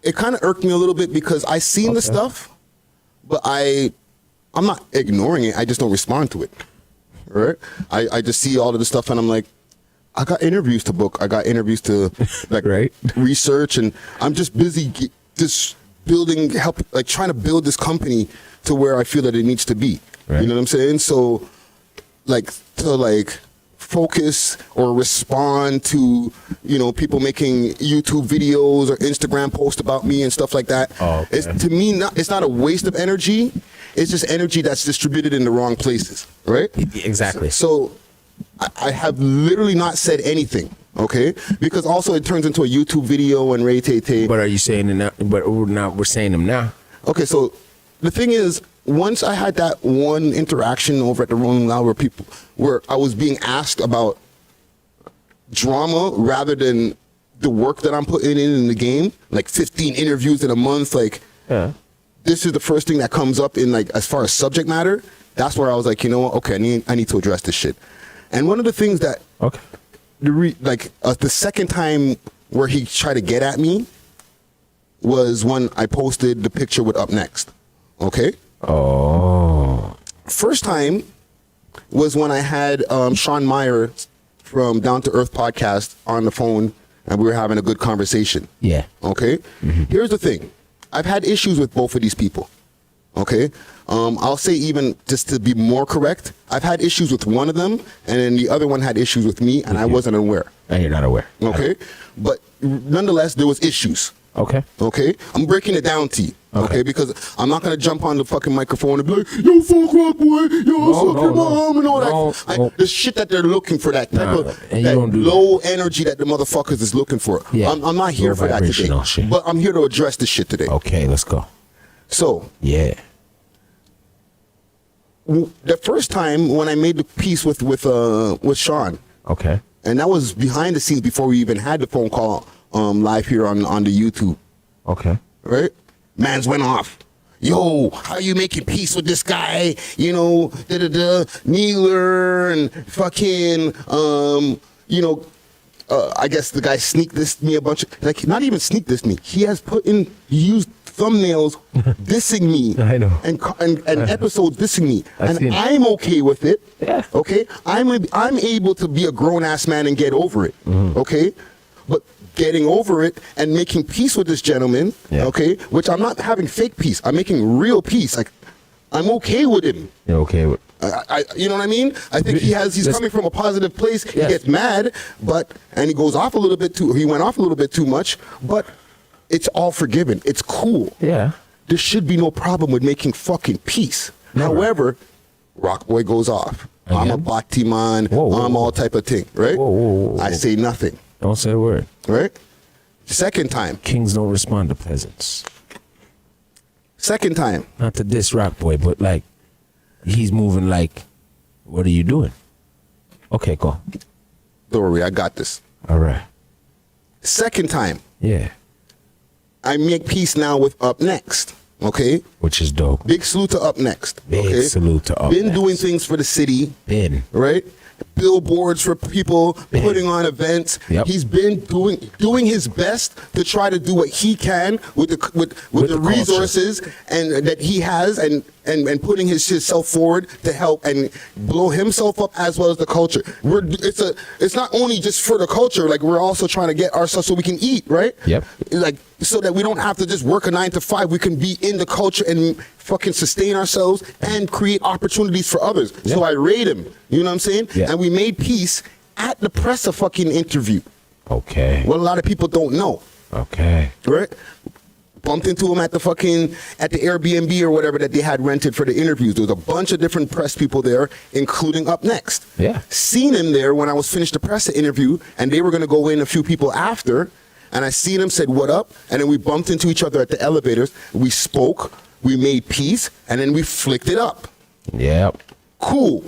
It kind of irked me a little bit because I seen the stuff, but I'm not ignoring it. I just don't respond to it. Right? I just see all of the stuff and I'm like, I got interviews to book. I got interviews to like Right. research, and I'm just busy just trying to build this company to where I feel that it needs to be. Right. You know what I'm saying? So to focus or respond to people making YouTube videos or Instagram posts about me and stuff like that. Oh, okay. It's to me it's not a waste of energy. It's just energy that's distributed in the wrong places, right? Exactly. So I have literally not said anything, okay? Because also it turns into a YouTube video and Ray Tay Tay. But are you saying it now? But we're saying them now. Okay, so the thing is, once I had that one interaction over at the Rolling Loud where I was being asked about drama rather than the work that I'm putting in the game, like 15 interviews in a month, like this is the first thing that comes up in like as far as subject matter. That's where I was like, you know what? Okay, I need to address this shit. And one of the things that the second time where he tried to get at me was when I posted the picture with Up Next. Okay. Oh. First time was when I had Sean Meyer from Down to Earth podcast on the phone, and we were having a good conversation. Yeah. Okay. Mm-hmm. Here's the thing. I've had issues with both of these people. Okay. I'll say, even just to be more correct, I've had issues with one of them, and then the other one had issues with me, and I wasn't aware. And you're not aware. Okay. But nonetheless, there was issues. Okay. Okay. I'm breaking it down to you. Okay. Because I'm not gonna jump on the fucking microphone and be like, yo, fuck rock boy, yo, fuck your mom, and all that. The shit that they're looking for, that type of that low energy that the motherfuckers is looking for. Yeah. I'm not here for that today. Shit. But I'm here to address this shit today. Okay, let's go. So yeah. The first time when I made the piece with Sean. Okay. And that was behind the scenes before we even had the phone call live here on the YouTube. Okay. Right? Mans went off. Yo, how you making peace with this guy? You know, Neeler and fucking, I guess the guy sneak dissed me a bunch of, like, not even sneak dissed me. He used thumbnails dissing me. I know. And episodes dissing me. And I'm okay with it. Yeah. Okay? I'm able to be a grown-ass man and get over it. Mm-hmm. Okay? But getting over it and making peace with this gentleman, okay, which I'm not having fake peace. I'm making real peace. Like, I'm okay with him. You're okay with you know what I mean? I think he's coming from a positive place. He gets mad, and he goes off a little bit he went off a little bit too much, but it's all forgiven. It's cool. Yeah. There should be no problem with making fucking peace. Never. However, Rockboy goes off. Again? I'm a bhakti man. I'm all type of thing, right? Whoa. I say nothing. Don't say a word. Right? Second time. Kings don't respond to peasants. Second time. Not to diss Rock Boy, but like, he's moving like, what are you doing? Okay, go. Don't worry, I got this. All right. Second time. Yeah. I make peace now with Up Next. Okay? Which is dope. Big salute to Up Next. Big salute to Up Next. Been doing things for the city. Right? Billboards for people, putting on events. Yep. He's been doing his best to try to do what he can with the resources and that he has and putting himself forward to help and blow himself up as well as the culture. It's not only just for the culture, like we're also trying to get ourselves so we can eat, right? Yep. Like so that we don't have to just work a 9 to 5. We can be in the culture and fucking sustain ourselves and create opportunities for others. Yep. So I rate him. You know what I'm saying? Yep. And we made peace at the presser fucking interview. Okay. What a lot of people don't know. Okay. Right? Bumped into him at the Airbnb or whatever that they had rented for the interviews. There was a bunch of different press people there, including Up Next. Yeah. Seen him there when I was finished the press interview, and they were going to go in a few people after, and I seen him, said, what up? And then we bumped into each other at the elevators. We spoke, we made peace, and then we flicked it up. Yep. Cool.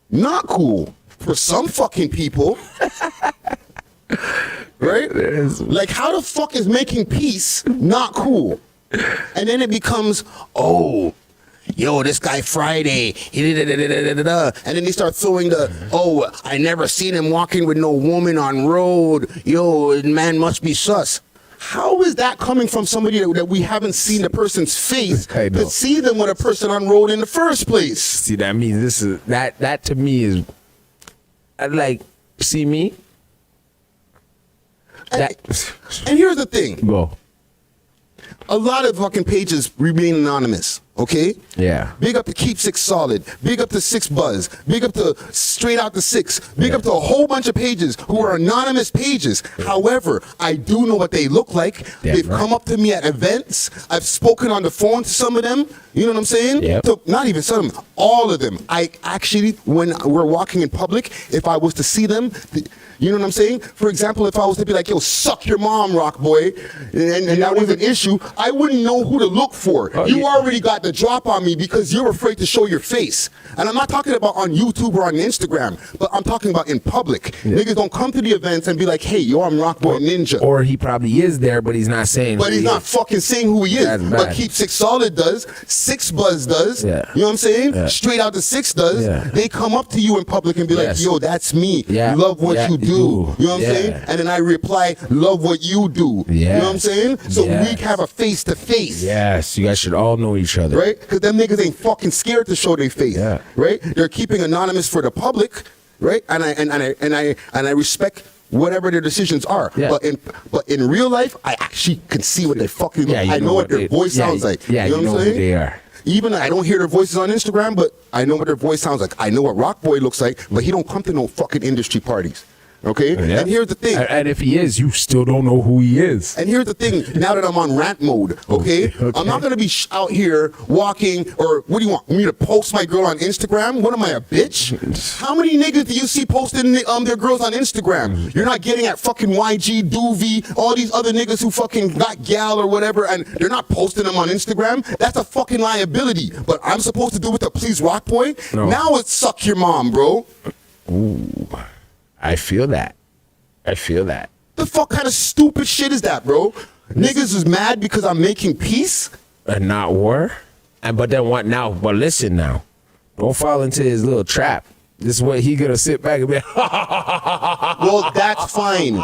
Not cool for some fucking people. Right? Like, how the fuck is making peace not cool? And then it becomes, oh, yo, this guy Friday, and then they start throwing I never seen him walking with no woman on road. Yo, man must be sus. How is that coming from somebody that we haven't seen the person's face to see them with a person on road in the first place? See, that means that to me is like, see me? And here's the thing. Go. A lot of fucking pages remain anonymous, okay? Yeah. Big up to Keep Six Solid. Big up to Six Buzz. Big up to Straight Out the Six. Big up to a whole bunch of pages who are anonymous pages. However, I do know what they look like. They've come up to me at events. I've spoken on the phone to some of them. You know what I'm saying? Yep. So not even some of them. All of them. I actually, when we're walking in public, if I was to see them, You know what I'm saying? For example, if I was to be like, yo, suck your mom, Rock Boy, and that was an issue, I wouldn't know who to look for. You already got the drop on me because you're afraid to show your face. And I'm not talking about on YouTube or on Instagram, but I'm talking about in public. Niggas don't come to the events and be like, hey, yo, I'm Rock Boy Ninja. Or he probably is there, but he's not saying. But he's not fucking saying who he is. That's But bad. Keep Six Solid does, Six Buzz does. Yeah. You know what I'm saying? Yeah. Straight Out the Six does. Yeah. They come up to you in public and be Yes. like, yo, that's me. Yeah. Love what Yeah, you do. you You do. know what I'm Yeah. saying? And then I reply, love what you do. Yeah. You know what I'm saying? So Yes. we have a face to face. Yes, you guys should all know each other. Right? Because them niggas ain't fucking scared to show their face. Yeah. Right? They're keeping anonymous for the public. Right? And I respect whatever their decisions are. Yeah. But in real life, I actually can see what they fucking look. Yeah, I know what their voice sounds like. Yeah, you know what I'm who saying? they are. Even I don't hear their voices on Instagram, but I know what their voice sounds like. I know what Rock Boy looks like, but he don't come to no fucking industry parties. Okay? Yeah. And here's the thing. And if he is, you still don't know who he is. And here's the thing, now that I'm on rant mode, okay? I'm not gonna be out here walking, or what do you want me to post my girl on Instagram? What am I, a bitch? How many niggas do you see posting their girls on Instagram? You're not getting at fucking YG, Doovie, all these other niggas who fucking got gal or whatever, and they're not posting them on Instagram. That's a fucking liability. But I'm supposed to do it to please Rock Boy? No. Now it's suck your mom, bro. Ooh, I feel that. I feel that. The fuck kind of stupid shit is that, bro? Niggas is mad because I'm making peace? And not war. And but then what now? But listen now. Don't fall into his little trap. This is what he gonna sit back and be Well, that's fine.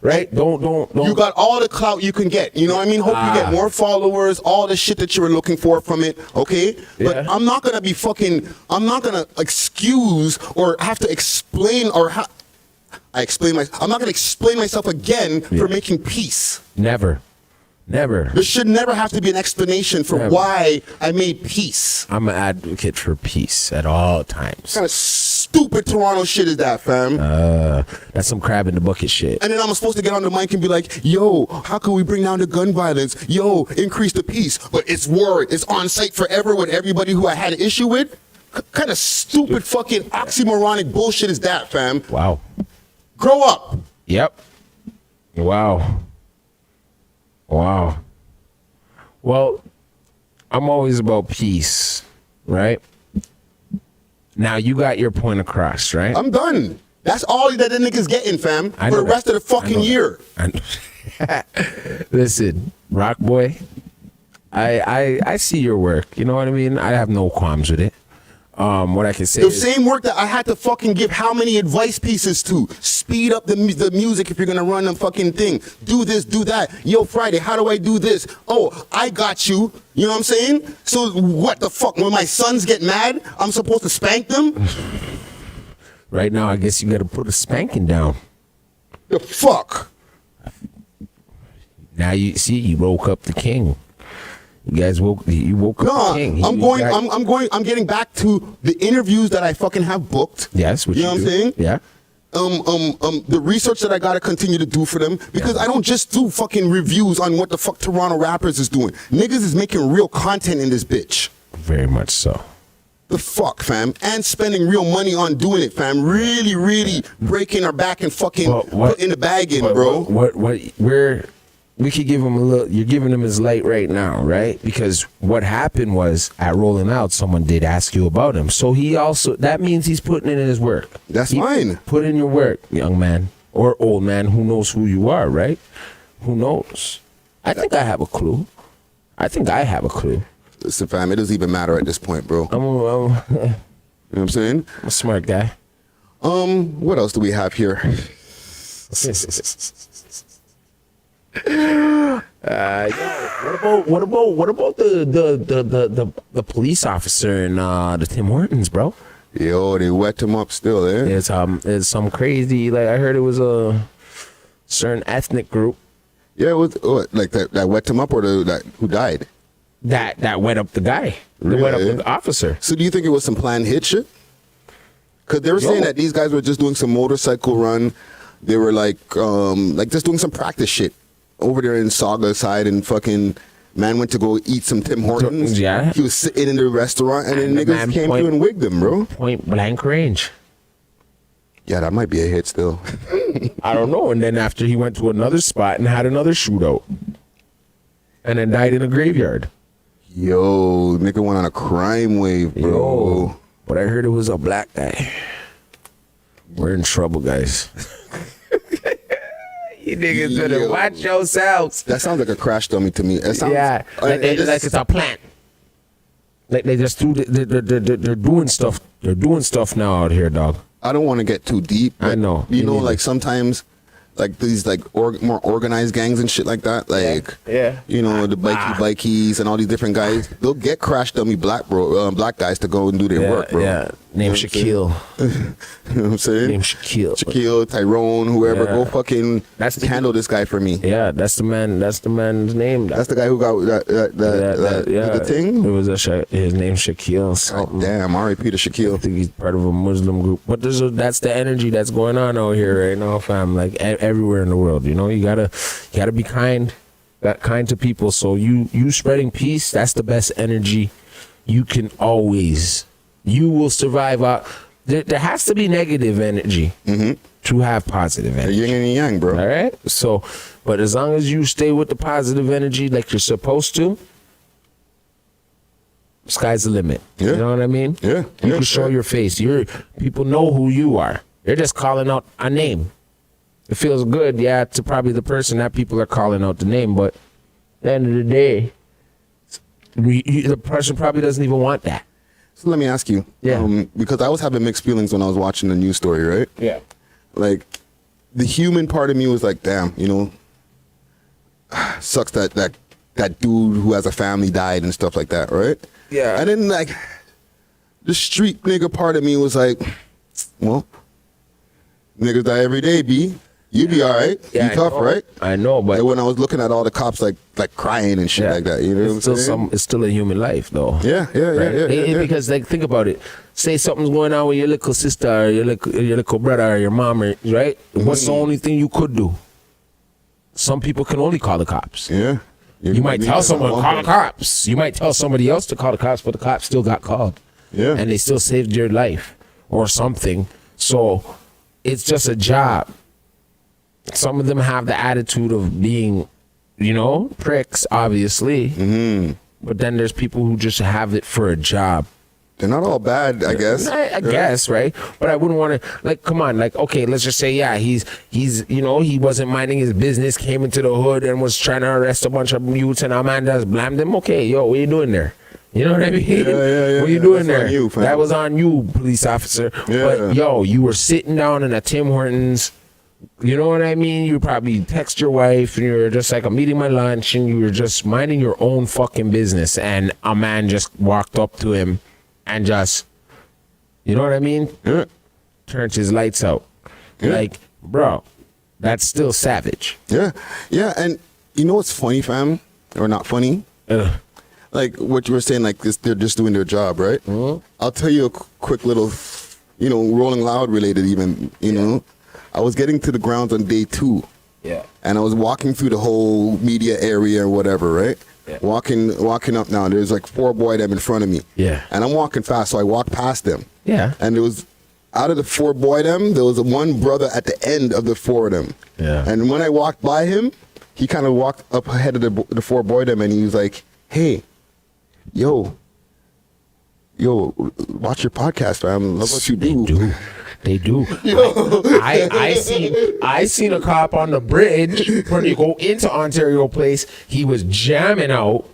right? Don't You got all the clout you can get. You know what I mean? Hope you get more followers, all the shit that you were looking for from it. Okay? But Yeah. I'm not gonna be fucking. I'm not gonna excuse or have to explain or I'm not gonna explain myself again for making peace. never. There should never have to be an explanation for Never. why I made peace. I'm an advocate for peace at all times. What kind of stupid Toronto shit is that, fam? That's some crab in the bucket shit. And then I'm supposed to get on the mic and be like, yo, how can we bring down the gun violence? Yo, increase the peace. But it's war. It's on site forever with everybody who I had an issue with. Kind of stupid fucking oxymoronic bullshit is that, fam? Wow. Grow up. Yep. Wow. Wow. Well, I'm always about peace, right? Now you got your point across, right? I'm done. That's all that the niggas getting, fam, I for know the rest that. of the I fucking know year. that. Listen, Rock Boy, I see your work. You know what I mean? I have no qualms with it. What I can say The is, same work that I had to fucking give how many advice pieces to? Speed up the music if you're gonna run the fucking thing. Do this, do that. Yo, Friday, how do I do this? Oh, I got you. You know what I'm saying? So what the fuck? When my sons get mad, I'm supposed to spank them? right now, I guess you got to put a spanking down. The fuck? Now you see, you woke up the king. You guys woke up No, the king. I'm getting back to the interviews that I fucking have booked. Yes, what you know what I'm do. saying? Yeah. The research that I gotta continue to do for them, because I don't just do fucking reviews on what the fuck Toronto rappers is doing. Niggas is making real content in this bitch. Very much so. The fuck, fam? And spending real money on doing it, fam. Really, really breaking our back and fucking putting the bag in, bro. We could give him a little. You're giving him his light right now, right? Because what happened was at Rolling Out, someone did ask you about him. So he also, that means he's putting in his work. That's fine. Put in your work, young man or old man. Who knows who you are, right? Who knows? I think I have a clue. Listen, fam, it doesn't even matter at this point, bro. You know what I'm saying? I'm a smart guy. What else do we have here? What about the police officer in the Tim Hortons, bro? Yo, they wet him up still, eh? It's some crazy, like I heard it was a certain ethnic group Yeah, it was what, like that wet him up, or that who died? that wet up the guy. That wet up Really? the officer. So do you think it was some planned hit shit? Because they were saying that these guys were just doing some motorcycle run. They were like just doing some practice shit over there in Saga side, and fucking man went to go eat some Tim Hortons. Yeah. He was sitting in the restaurant, and then the niggas man came through and wigged him, bro. Point blank range. Yeah, that might be a hit still. I don't know. And then after he went to another spot and had another shootout, and then died in a graveyard. Yo, nigga went on a crime wave, bro. Yo, but I heard it was a black guy. We're in trouble, guys. You niggas better watch yourselves. That sounds like a crash dummy to me. It sounds, Yeah, like it's a plant. Like they just do. They're doing stuff. They're doing stuff now out here, dog. I don't want to get too deep. I know. You know, like sometimes, like these like more organized gangs and shit like that. Like, Yeah. you know, the bikies and all these different guys. They'll get crash dummy black guys to go and do their work, bro. Yeah. Name Shaquille. You know what I'm saying? Name Shaquille. Shaquille, Tyrone, whoever, Yeah. go fucking That's the- handle this guy for me. Yeah, that's the man. That's the man's name. That's the guy who got the thing. It was his name Shaquille. Oh, Something. damn, R.I.P. to I Shaquille. think he's part of a Muslim group. But that's the energy that's going on out here right now, fam. Like everywhere in the world, you know, you gotta be kind to people. So you spreading peace, that's the best energy you can always. You will survive. There has to be negative energy to have positive The energy. yin and yang, bro. All right. So, but as long as you stay with the positive energy like you're supposed to, sky's the limit. Yeah. You know what I mean? Yeah. You Yeah, can show yeah. your face. People know who you are. They're just calling out a name. It feels good, yeah, to probably the person that people are calling out the name, but at the end of the day, the person probably doesn't even want that. So let me ask you. Yeah. Because I was having mixed feelings when I was watching the news story, right? Yeah. Like, the human part of me was like, damn, you know, sucks that dude who has a family died and stuff like that, right? Yeah. And then, like, the street nigga part of me was like, well, niggas die every day, B. You be all right. Yeah, you tough, I know. right? I know, but And when I was looking at all the cops, like crying and shit like that, you know what I'm saying? it's still a human life, though. Yeah. Because, like, think about it. Say something's going on with your little sister or your little brother or your mom, right? What's the only thing you could do? Some people can only call the cops. Yeah. You might tell someone, call the cops. You might tell somebody else to call the cops, but the cops still got called. Yeah. And they still saved your life or something. So it's just a job. Some of them have the attitude of being, you know, pricks, obviously. Mm-hmm. But then there's people who just have it for a job. They're not all bad, I guess. I guess, right? But I wouldn't want to, like, come on, like, okay, let's just say, yeah, he's, you know, he wasn't minding his business, came into the hood and was trying to arrest a bunch of youths, and Amanda's blamed him. Okay, yo, what are you doing there? You know what I mean? Yeah. What are you doing That's there? on you, fam. That was on you, police officer. Yeah. But, yo, you were sitting down in a Tim Hortons. You know what I mean? You probably text your wife and you were just like, I'm eating my lunch, and you were just minding your own fucking business, and a man just walked up to him and just, you know what I mean? Yeah. Turned his lights out. Yeah. Like, bro, that's still savage. Yeah. And you know what's funny, fam? Or not funny? Like what you were saying, like this, they're just doing their job, right? Mm-hmm. I'll tell you a quick little, you know, Rolling Loud related even, you know. I was getting to the grounds on day 2. Yeah. And I was walking through the whole media area or whatever, right? Yeah. Walking up now. There's like 4 boy them in front of me. Yeah. And I'm walking fast, so I walked past them. Yeah. And there was, out of the 4 boy them, there was one brother at the end of the 4 of them. Yeah. And when I walked by him, he kind of walked up ahead of the 4 boy them, and he was like, "Hey, yo, watch your podcast, fam. Love what you do." They do. I seen a cop on the bridge when you go into Ontario Place. He was jamming out.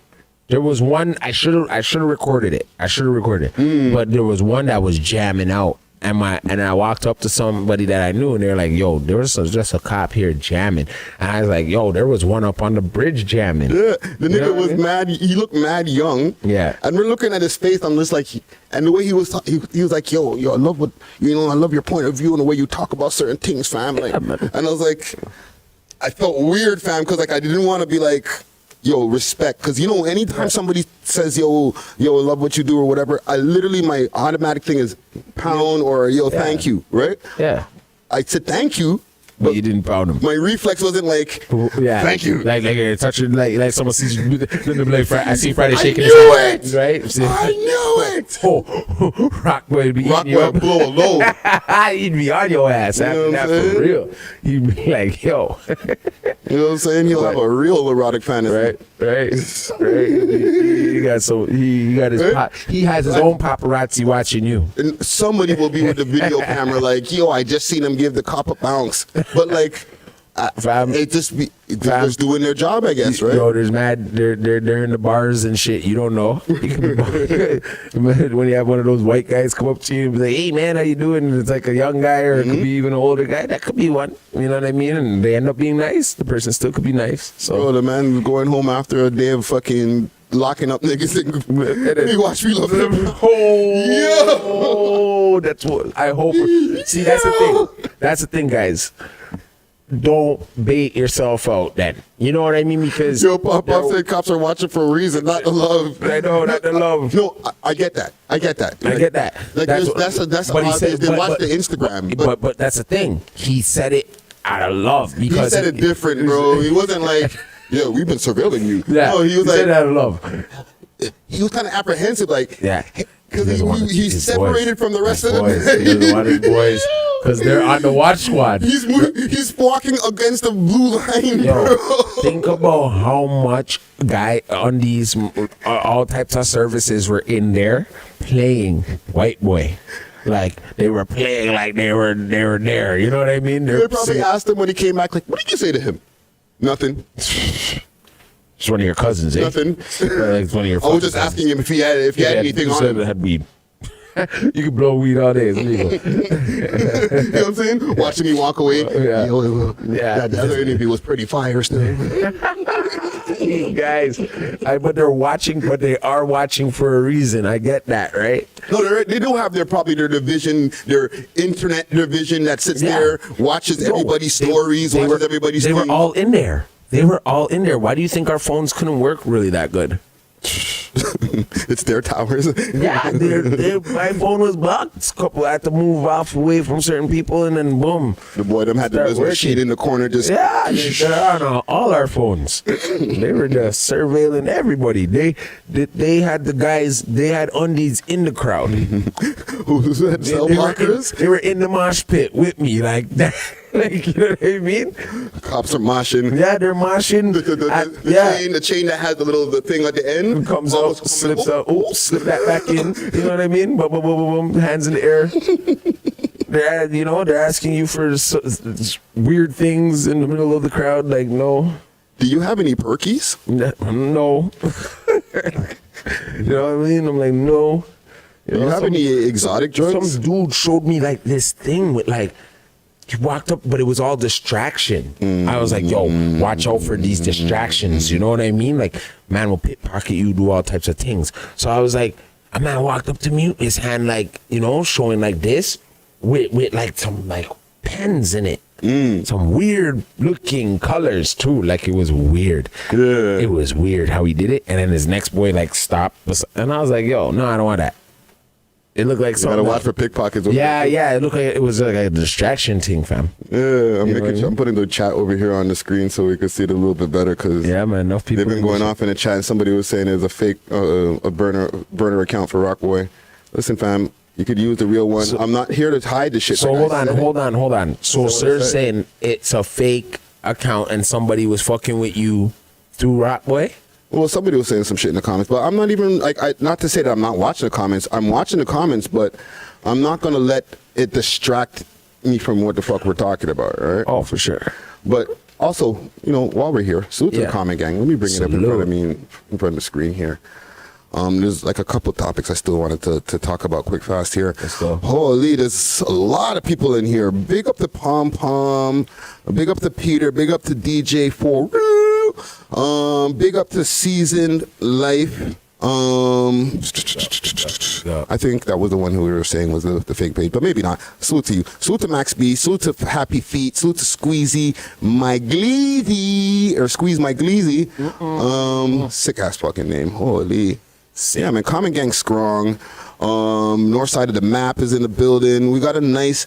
There was one, I should have recorded it. But there was one that was jamming out. And I walked up to somebody that I knew, and they're like, yo, there was just a cop here jamming. And I was like, yo, there was one up on the bridge jamming. Yeah, the nigga know what was I mean? mad. He looked mad young. Yeah. And we're looking at his face. I'm just like, and the way he was, he was like, yo, I love what, you know, I love your point of view and the way you talk about certain things, fam. Like, and I was like, I felt weird, fam, because like I didn't want to be like, yo, respect. Because, you know, anytime somebody says, yo, I love what you do or whatever, I literally, my automatic thing is pound or, yo, thank you, right? Yeah. I said thank you, but you didn't pound him. My reflex wasn't like, Yeah, thank you. Like touch it, like someone sees you do the I see Friday shaking his knew head, it! right? See, I knew it. oh, Rock boy would be Rock eating you boy up. blow a load. He'd be on your ass after know what that I'm for saying? real. He'd be like, yo, You know what I'm saying? He'll have a real erotic fantasy. right. He got so he got his he has his own paparazzi watching you. And somebody will be with the video camera like, yo, I just seen him give the cop a bounce. But like, Fam, they're just doing their job, I guess, right? Yo, there's mad. They're in the bars and shit. You don't know. You can be, when you have one of those white guys come up to you and be like, "Hey man, how you doing?" And it's like a young guy or it could be even an older guy. That could be one. You know what I mean? And they end up being nice. The person still could be nice. So Bro, the man was going home after a day of fucking locking up niggas and he watch me love him. oh, that's what I hope. See, that's the thing. That's the thing, guys. Don't bait yourself out then. You know what I mean? Because Yo, Pop said cops are watching for a reason, not the love. I know, not the love. No, I get that. I get that. I get that. Like that's but he how said- they but- watch but- the Instagram. But that's the thing. He said it out of love he because said it different, bro. He wasn't like, yeah, we've been surveilling you. Yeah, No, he was said it like, out of love. he was kind of apprehensive, like, Yeah, because doesn't want he's his separated boys. from the rest His of them. boys. He doesn't want his boys because they're on the watch squad. He's walking against the blue line, Yo, bro. think about how much guy undies, all types of services were in there playing White Boy. Like they were playing like they were there. You know what I mean? They probably asked him when he came back, like, what did you say to him? Nothing. It's one of your cousins, eh? Nothing. It's one of your I was just fucking asking him if he had anything you on said him. it had weed. You can blow weed all day. It's legal. You know what I'm saying? Watching me walk away. Yeah. Yeah. The other interview was pretty fire still. Guys, but they are watching for a reason. I get that, right? No, they do have their division, their internet division that sits Yeah. there, watches everybody's stories, watches everybody's They were things. all in there. They were all in there. Why do you think our phones couldn't work really that good? It's their towers. Yeah, my phone was blocked. I had to move off away from certain people, and then boom. The boy them had the Start business working. sheet in the corner just Yeah, they're on all our phones. They were just surveilling everybody. They had the guys. They had undies in the crowd. who had cell blockers. They were in the mosh pit with me, like that. Like, you know what I mean? Cops are moshing. Yeah, they're moshing. The chain that has the thing at the end Comes out, almost slips coming- out. Oops, slip that back in. You know what I mean? Boom, boom, boom, boom, boom, hands in the air. They're asking you for weird things in the middle of the crowd. Like, no, Do you have any perkies? no. You know what I mean? I'm like, no. Do you have any exotic drugs? Some dude showed me like this thing with like. He walked up, but it was all distraction. I was like, yo, watch out for these distractions. You know what I mean? Like, man will pickpocket you, do all types of things. So I was like, a man walked up to me, his hand like, showing like this, with like some like pens in it. Some weird looking colors too. Like it was weird. Yeah. It was weird how he did it. And then his next boy like stopped. And I was like, yo, no, I don't want that. It looked like You something. gotta watch for pickpockets. Yeah. It looked like it was like a distraction thing, fam. Yeah, You know what I mean? I'm putting the chat over here on the screen so we can see it a little bit better because Yeah, man. Enough people. they've been going off in the chat. Somebody was saying there's a fake a burner account for Rockboy. Listen, fam, you could use the real one. I'm not here to hide the shit. So like I said. hold on. So what sir's it said. saying it's a fake account and somebody was fucking with you through Rockboy? Well, somebody was saying some shit in the comments, but I'm not even not to say that I'm not watching the comments. I'm watching the comments, but I'm not gonna let it distract me from what the fuck we're talking about, all right? Oh, for sure. But also, while we're here, salute to the Yeah. comment gang. Let me bring it up in Salute. front of me, in front of the screen here. There's like a couple topics I still wanted to talk about quick fast here. Let's go. Holy, there's a lot of people in here. Big up to Pom Pom, big up to Peter, big up to DJ for big up to Seasoned Life. I think that was the one who we were saying was the fake page, but maybe not. Salute to you. Salute to Max B. Salute to Happy Feet. Salute to Squeezy My Gleezy or Squeeze My Gleezy. Sick ass fucking name. Holy. Yeah, man. Common Gang strong. North side of the map is in the building. We got a nice,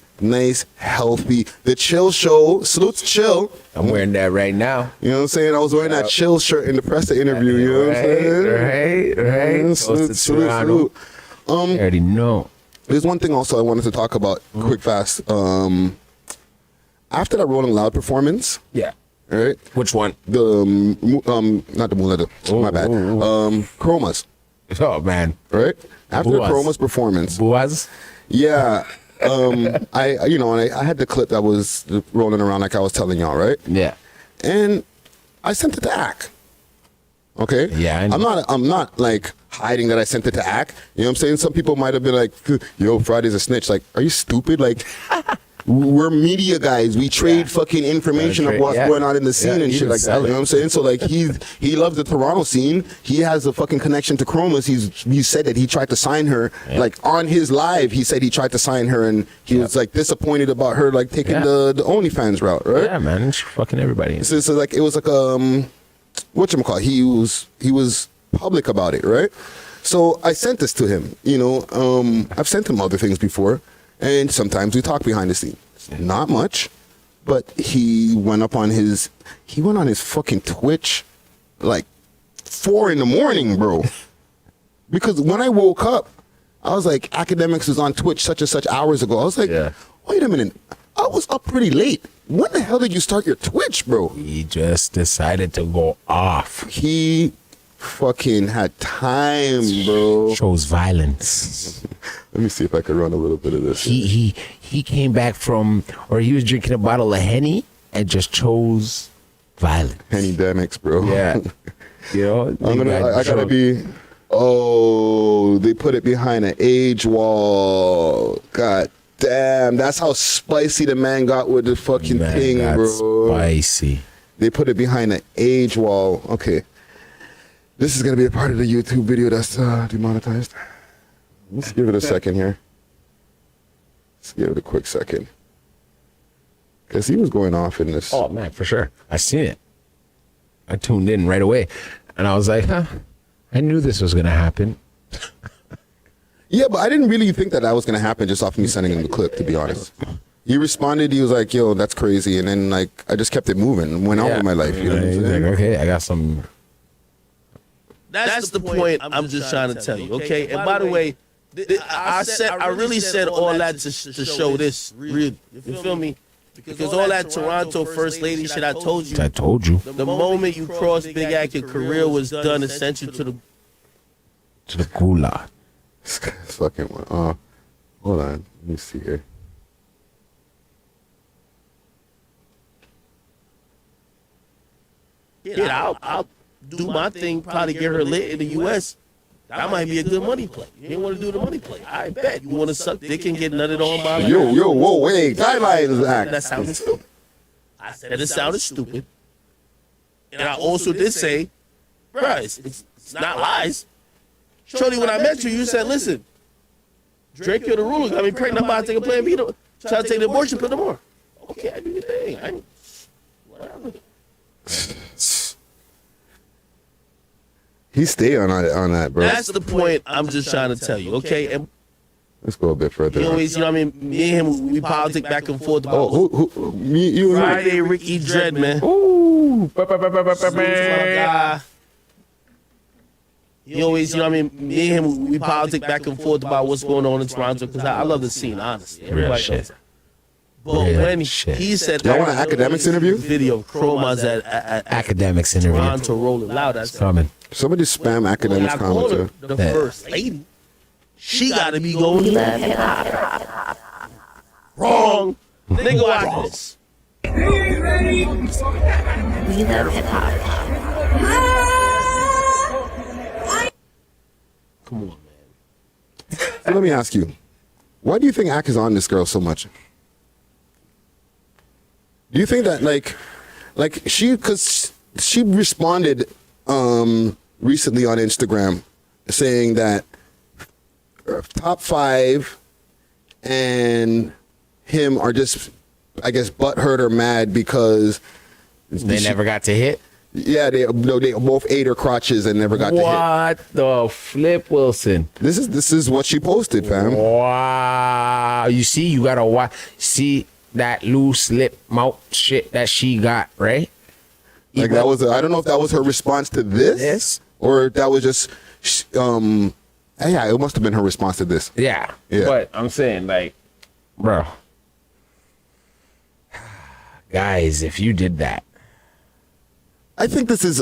healthy. The Chill Show. Salute to Chill. I'm wearing that right now. You know what I'm saying? I was wearing that Chill shirt in the press interview. You know what I'm saying? Right. Salute. I already know. There's one thing also I wanted to talk about quick fast. After that Rolling Loud performance, Yeah. right? Which one? The not the Muleta. My bad. Chromazz, Oh man. right? After the Boaz. Chromazz performance, Boaz. yeah. I had the clip that was rolling around like I was telling y'all, right? Yeah. And I sent it to Ak. Okay. Yeah, I know. I'm not like hiding that I sent it to Ak. You know what I'm saying? Some people might have been like, "Yo, Friday's a snitch." Like, are you stupid? Like, we're media guys. We trade fucking information of what's going on in the scene and you shit can like that. sell You know what I'm saying? So like, he loves the Toronto scene. He has a fucking connection to Chromazz. He said that he tried to sign her like on his live. He said he tried to sign her and he was like disappointed about her like taking the OnlyFans route, right? Yeah, man. She's fucking everybody. So like it was like whatchamacallit, he was public about it, right? So I sent this to him, you know. I've sent him other things before, and sometimes we talk behind the scenes. Not much, but he went on his fucking Twitch like 4 a.m, bro. Because when I woke up, I was like, Akademiks was on Twitch such and such hours ago. I was like, wait a minute, I was up pretty late. When the hell did you start your Twitch, bro? He just decided to go off. He fucking had time, bro. Shows violence. Let me see if I can run a little bit of this. He came back from, or he was drinking a bottle of Henny and just chose violence. Akademiks, bro. Yeah. You know, I gotta be. Oh, they put it behind an age wall. God damn, that's how spicy the man got with the fucking thing, bro. Spicy. They put it behind an age wall. Okay. This is going to be a part of the YouTube video that's demonetized. Let's give it a second here. Let's give it a quick second. Because he was going off in this. Oh, man, for sure. I seen it. I tuned in right away. And I was like, I knew this was going to happen. Yeah, but I didn't really think that was going to happen just off me sending him the clip, to be honest. He responded, he was like, yo, that's crazy. And then, like, I just kept it moving and went on with my life. You know what I'm He's saying? like, okay, I got some. That's the point I'm just trying to tell you, okay? And by the way, I really said all that to show this. Real, you feel me? Because all that Toronto First Lady shit I told you. I told you. The moment you crossed Big Act, your career was done. It sent you to the gulag. This guy's fucking. Hold on. Let me see here. Yeah, I'll do my thing, probably get her lit in the U.S. That might be a good money play. You ain't want to do the money play. I bet. You want to suck dick and get nutted on by Yo, whoa, wait. Guidelines act. That sounded stupid. I said it sounded stupid. And I also did say, bruh, it's not lies. Shorty, when I met you, you said, listen, Drake, you're the ruler. Got me pregnant. I'm about to take a plan B. Try to take the abortion, put them more. Okay, I do your thing. Whatever. He stayed on that, bro. That's the point I'm just trying to tell you, okay? And let's go a bit further. you always, you know what I mean? Me and him, we politic back and forth about me, you, and Friday, Ricky Dred, man. Ooh. You always, you know what I mean? Me and him, we politic back and forth about what's going on in Toronto because I love the scene, honestly. Everybody knows. But when he said, y'all want an Akademiks interview? Video of Chromazz at Academics interview. Toronto Rolling Loud. That's coming. Somebody spam Akademiks commenter. The first lady. She got to be going wrong. Nigga, watch this. Come on, man. So let me ask you, why do you think Ak is on this girl so much? Do you think that like because she responded recently on Instagram saying that Top 5 and him are just, I guess, butthurt or mad because They never got to hit? Yeah, they both ate her crotches and never got to hit. What the flip, Wilson? This is what she posted, fam. Wow. You see, you gotta watch. See that loose lip mouth shit that she got, right? Like that was, I don't know if that was her response to this, Yes. or if that was just, yeah, it must have been her response to this. Yeah. Yeah. But I'm saying, like, bro, guys, if you did that, I think this is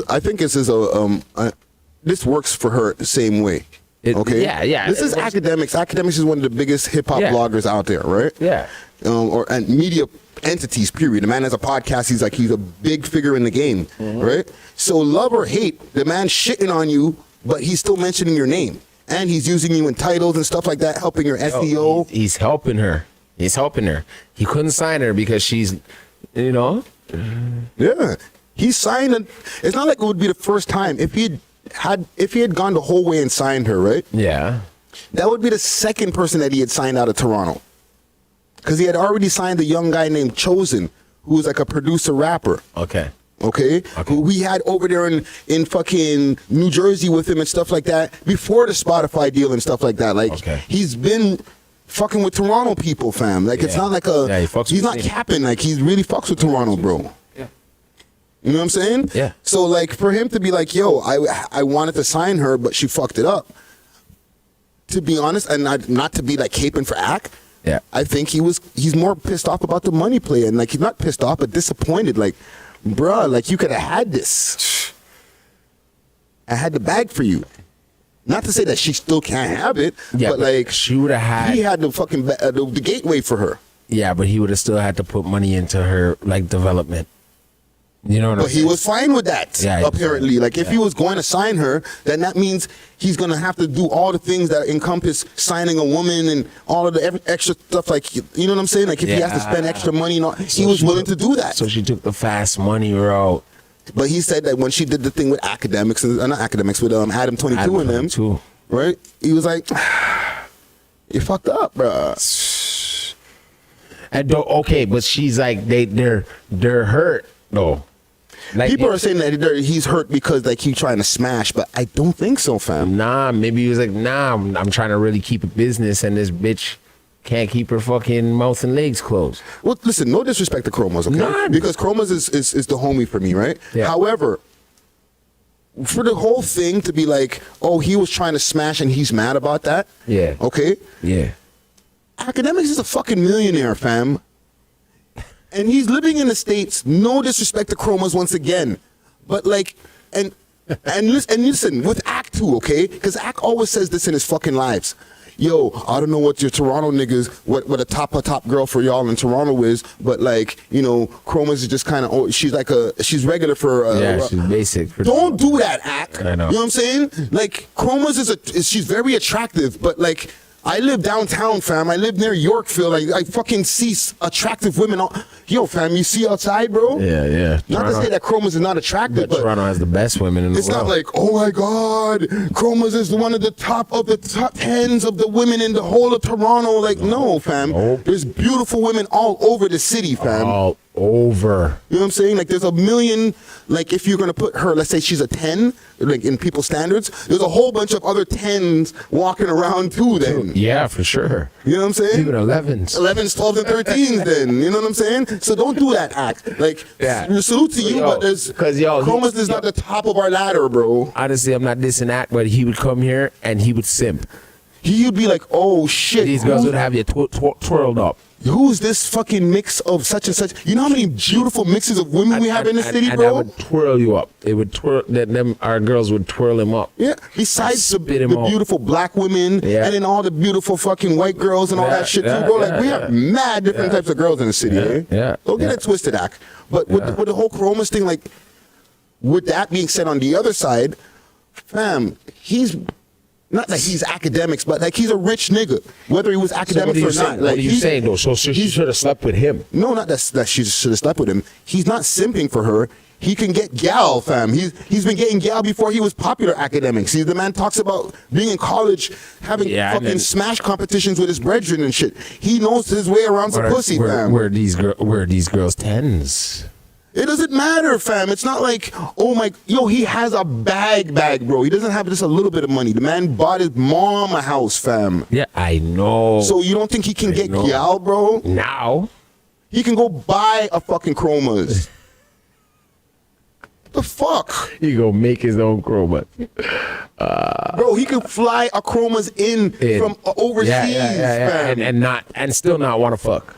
this works for her the same way. Okay. Yeah. This is Akademiks. Akademiks is one of the biggest hip hop bloggers out there, right? Yeah. And media entities. Period. The man has a podcast. He's a big figure in the game, right? So love or hate, the man shitting on you, but he's still mentioning your name, and he's using you in titles and stuff like that, helping your SEO. He's helping her. He's helping her. He couldn't sign her because she's, you know. Yeah. He signed. It's not like it would be the first time if he had gone the whole way and signed her, right? Yeah. That would be the second person that he had signed out of Toronto. Because he had already signed a young guy named Chosen, who was like a producer rapper. Okay. Okay? Who he had over there in fucking New Jersey with him and stuff like that before the Spotify deal and stuff like that. Like, he's been fucking with Toronto people, fam. Like, it's not like he's not capping. Like, he really fucks with Toronto, bro. Yeah. You know what I'm saying? Yeah. So, like, for him to be like, yo, I wanted to sign her, but she fucked it up. To be honest, and not to be like caping for Ak, yeah, I think he's more pissed off about the money play, and like he's not pissed off, but disappointed. Like, bruh, like you could have had this. I had the bag for you. Not to say that she still can't have it, but like she would have had. He had the fucking the gateway for her. Yeah, but he would have still had to put money into her like development. You know what I'm saying? But he was fine with that, apparently. Like, if he was going to sign her, then that means he's going to have to do all the things that encompass signing a woman and all of the extra stuff. Like, you know what I'm saying? Like, if he has to spend extra money, and all, he was willing to do that. So she took the fast money route. But he said that when she did the thing with Akademiks, not Akademiks, with Adam 22 and them, right? He was like, you fucked up, bro. And okay, but she's like, they're hurt, though. Like, people are saying that he's hurt because like he's trying to smash, but I don't think so, fam. Nah, maybe he was like, nah, I'm trying to really keep a business, and this bitch can't keep her fucking mouth and legs closed. Well, listen, no disrespect to Chromazz, okay? None. Because Chromazz is the homie for me, right? Yeah. However, for the whole thing to be like, oh, he was trying to smash and he's mad about that. Yeah. Okay? Yeah. Academics is a fucking millionaire, fam. And he's living in the States. No disrespect to Chromazz once again. But like, and listen, with Ak too, okay? Because Ak always says this in his fucking lives. Yo, I don't know what your Toronto niggas, what a top girl for y'all in Toronto is, but like, you know, Chromazz is just kind of, she's regular for. She's basic. Don't do that, Ak. I know. You know what I'm saying? Like, Chromazz she's very attractive, but like, I live downtown, fam. I live near Yorkville. I fucking see attractive women. Yo, fam, you see outside, bro? Yeah. Not to say that Chromazz is not attractive, but Toronto has the best women in the world. It's not like, oh my God, Chromazz is one of the top 10s of the women in the whole of Toronto. Like, no, fam. Nope. There's beautiful women all over the city, fam. All over. You know what I'm saying? Like, there's a million, like, if you're going to put her, let's say she's a 10, like, in people's standards, there's a whole bunch of other 10s walking around too, then. Yeah, for sure. You know what I'm saying? Even 11s. 11s, 12s, and 13s, then. You know what I'm saying? So don't do that, Act. Like, salute to you, but Chromazz is not the top of our ladder, bro. Honestly, I'm not dissing Act, but he would come here and he would simp. He would be like, oh, shit. These girls would have you twirled up. Who's this fucking mix of such and such? You know how many beautiful mixes of women we have in the city, bro? And that would twirl you up. It would twirl. Our girls would twirl him up. Yeah. Besides the beautiful black women, and then all the beautiful fucking white girls and all that shit too, bro. Like, we have mad different types of girls in the city, eh? Yeah. Don't get it twisted, Ak. But with the whole Chromazz thing, like, with that being said, on the other side, fam, he's not that he's Akademiks, but like he's a rich nigga, whether he was Akademiks or not. Like, what are you saying though? So she should have slept with him. No, not that she should have slept with him. He's not simping for her. He can get gal, fam. He's been getting gal before he was popular Akademiks. The man talks about being in college, having fucking smash competitions with his brethren and shit. He knows his way around some pussy, fam. Where these girls 10s? It doesn't matter, fam. It's not like, oh my, yo, he has a bag, bro. He doesn't have just a little bit of money. The man bought his mom a house, fam. Yeah, I know. So you don't think he can get know. gal, bro? Now, He can go buy a fucking Chromazz. The fuck? he go make his own Chromazz. Bro, he can fly a Chromazz in from overseas, fam. and still not want to fuck.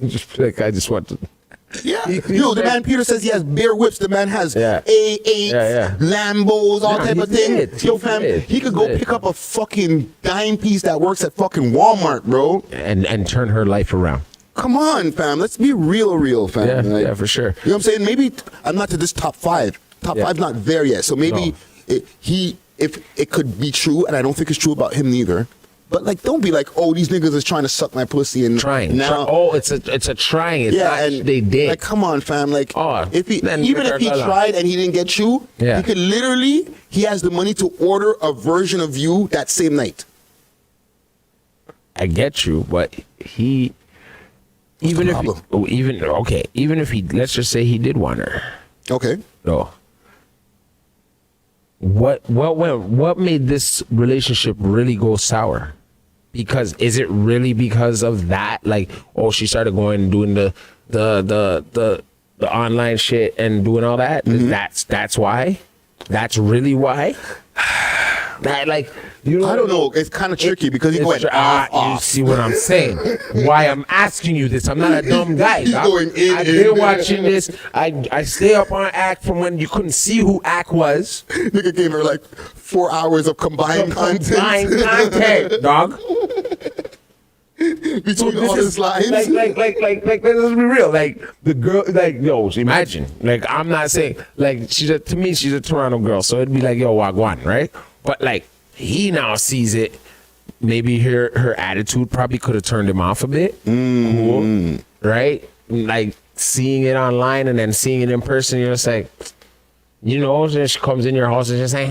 Just like I just want to. Yeah. Yo, the man Peter says he has bare whips. The man has Yeah. A8s, Lambos, all type of he's thing. lit. Yo, He's fam, lit. he could He's go lit. pick up a fucking dime piece that works at fucking Walmart, bro. And turn her life around. Come on, fam. Let's be real, fam. Yeah, Like, yeah, for sure. You know what I'm saying? Maybe I'm not to this top 5. Top Yeah. 5's not there yet. So maybe No. if it could be true, and I don't think it's true about him neither. But like, don't be like, oh, these niggas is trying to suck my pussy and Trying. now. Oh, it's a trying. It's not and they did. Like, come on, fam. Like, Oh, if he then even if he Ricardo. tried and he didn't get you, Yeah. he could literally. He has the money to order a version of you that same night. I get you, but he even if problem? even if he, let's just say he did want her. Okay. No. What made this relationship really go sour? Because is it really because of that? Like, oh, she started going and doing the online shit and doing all that. That's why. That's really why. That, like, you know, I don't know. It's kind of tricky because he's going you off. see what I'm saying? Why I'm asking you this? I'm not a dumb guy. He's dog. going in, I've in. been watching this. I stay up on Act from when you couldn't see who Act was. Nigga gave her like 4 hours of combined content. Combined content, dog. Between all his lines. like, let's be real. Like, the girl, like, yo, imagine. Like, I'm not saying, like, to me, she's a Toronto girl, so it'd be like, yo, wagwan, right? But, like, he now sees it. Maybe her attitude probably could have turned him off a bit. Cool. Right? Like, seeing it online and then seeing it in person, you're just like, you know, then she comes in your house and just like,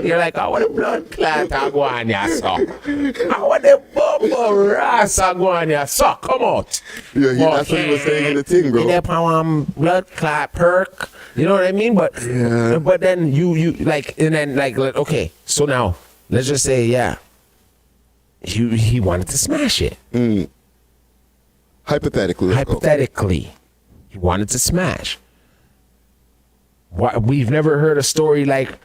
you're like, I want a blood clot, I go on ya, so. I want a bubble ras, I go on ya, so. Come out. Yeah, that's what he was saying in the thing, bro. Get up blood clot perk. You know what I mean? But but then you like, and then like, okay, so now let's just say, yeah, he wanted to smash it. Hypothetically. let's go. Hypothetically, he wanted to smash. Why, we've never heard a story like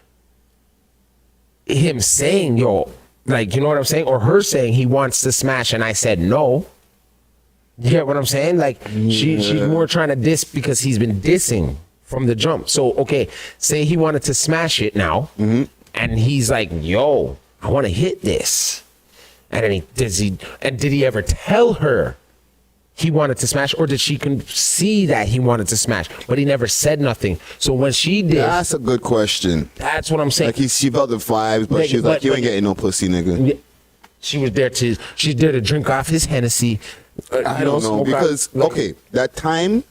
him saying, yo, like, you know what I'm saying? Or her saying he wants to smash and I said no. You get what I'm saying? Like, she's more trying to diss because he's been dissing from the jump. So, okay, say he wanted to smash it now, and he's like, yo, I want to hit this. And then did he ever tell her he wanted to smash, or did she see that he wanted to smash, but he never said nothing? So when she did, That's a good question. that's what I'm saying. Like, she felt the vibes, but Nigga, she was like, but- you ain't getting no pussy, nigga. She's there to drink off his Hennessy. I don't know, because, okay, that time,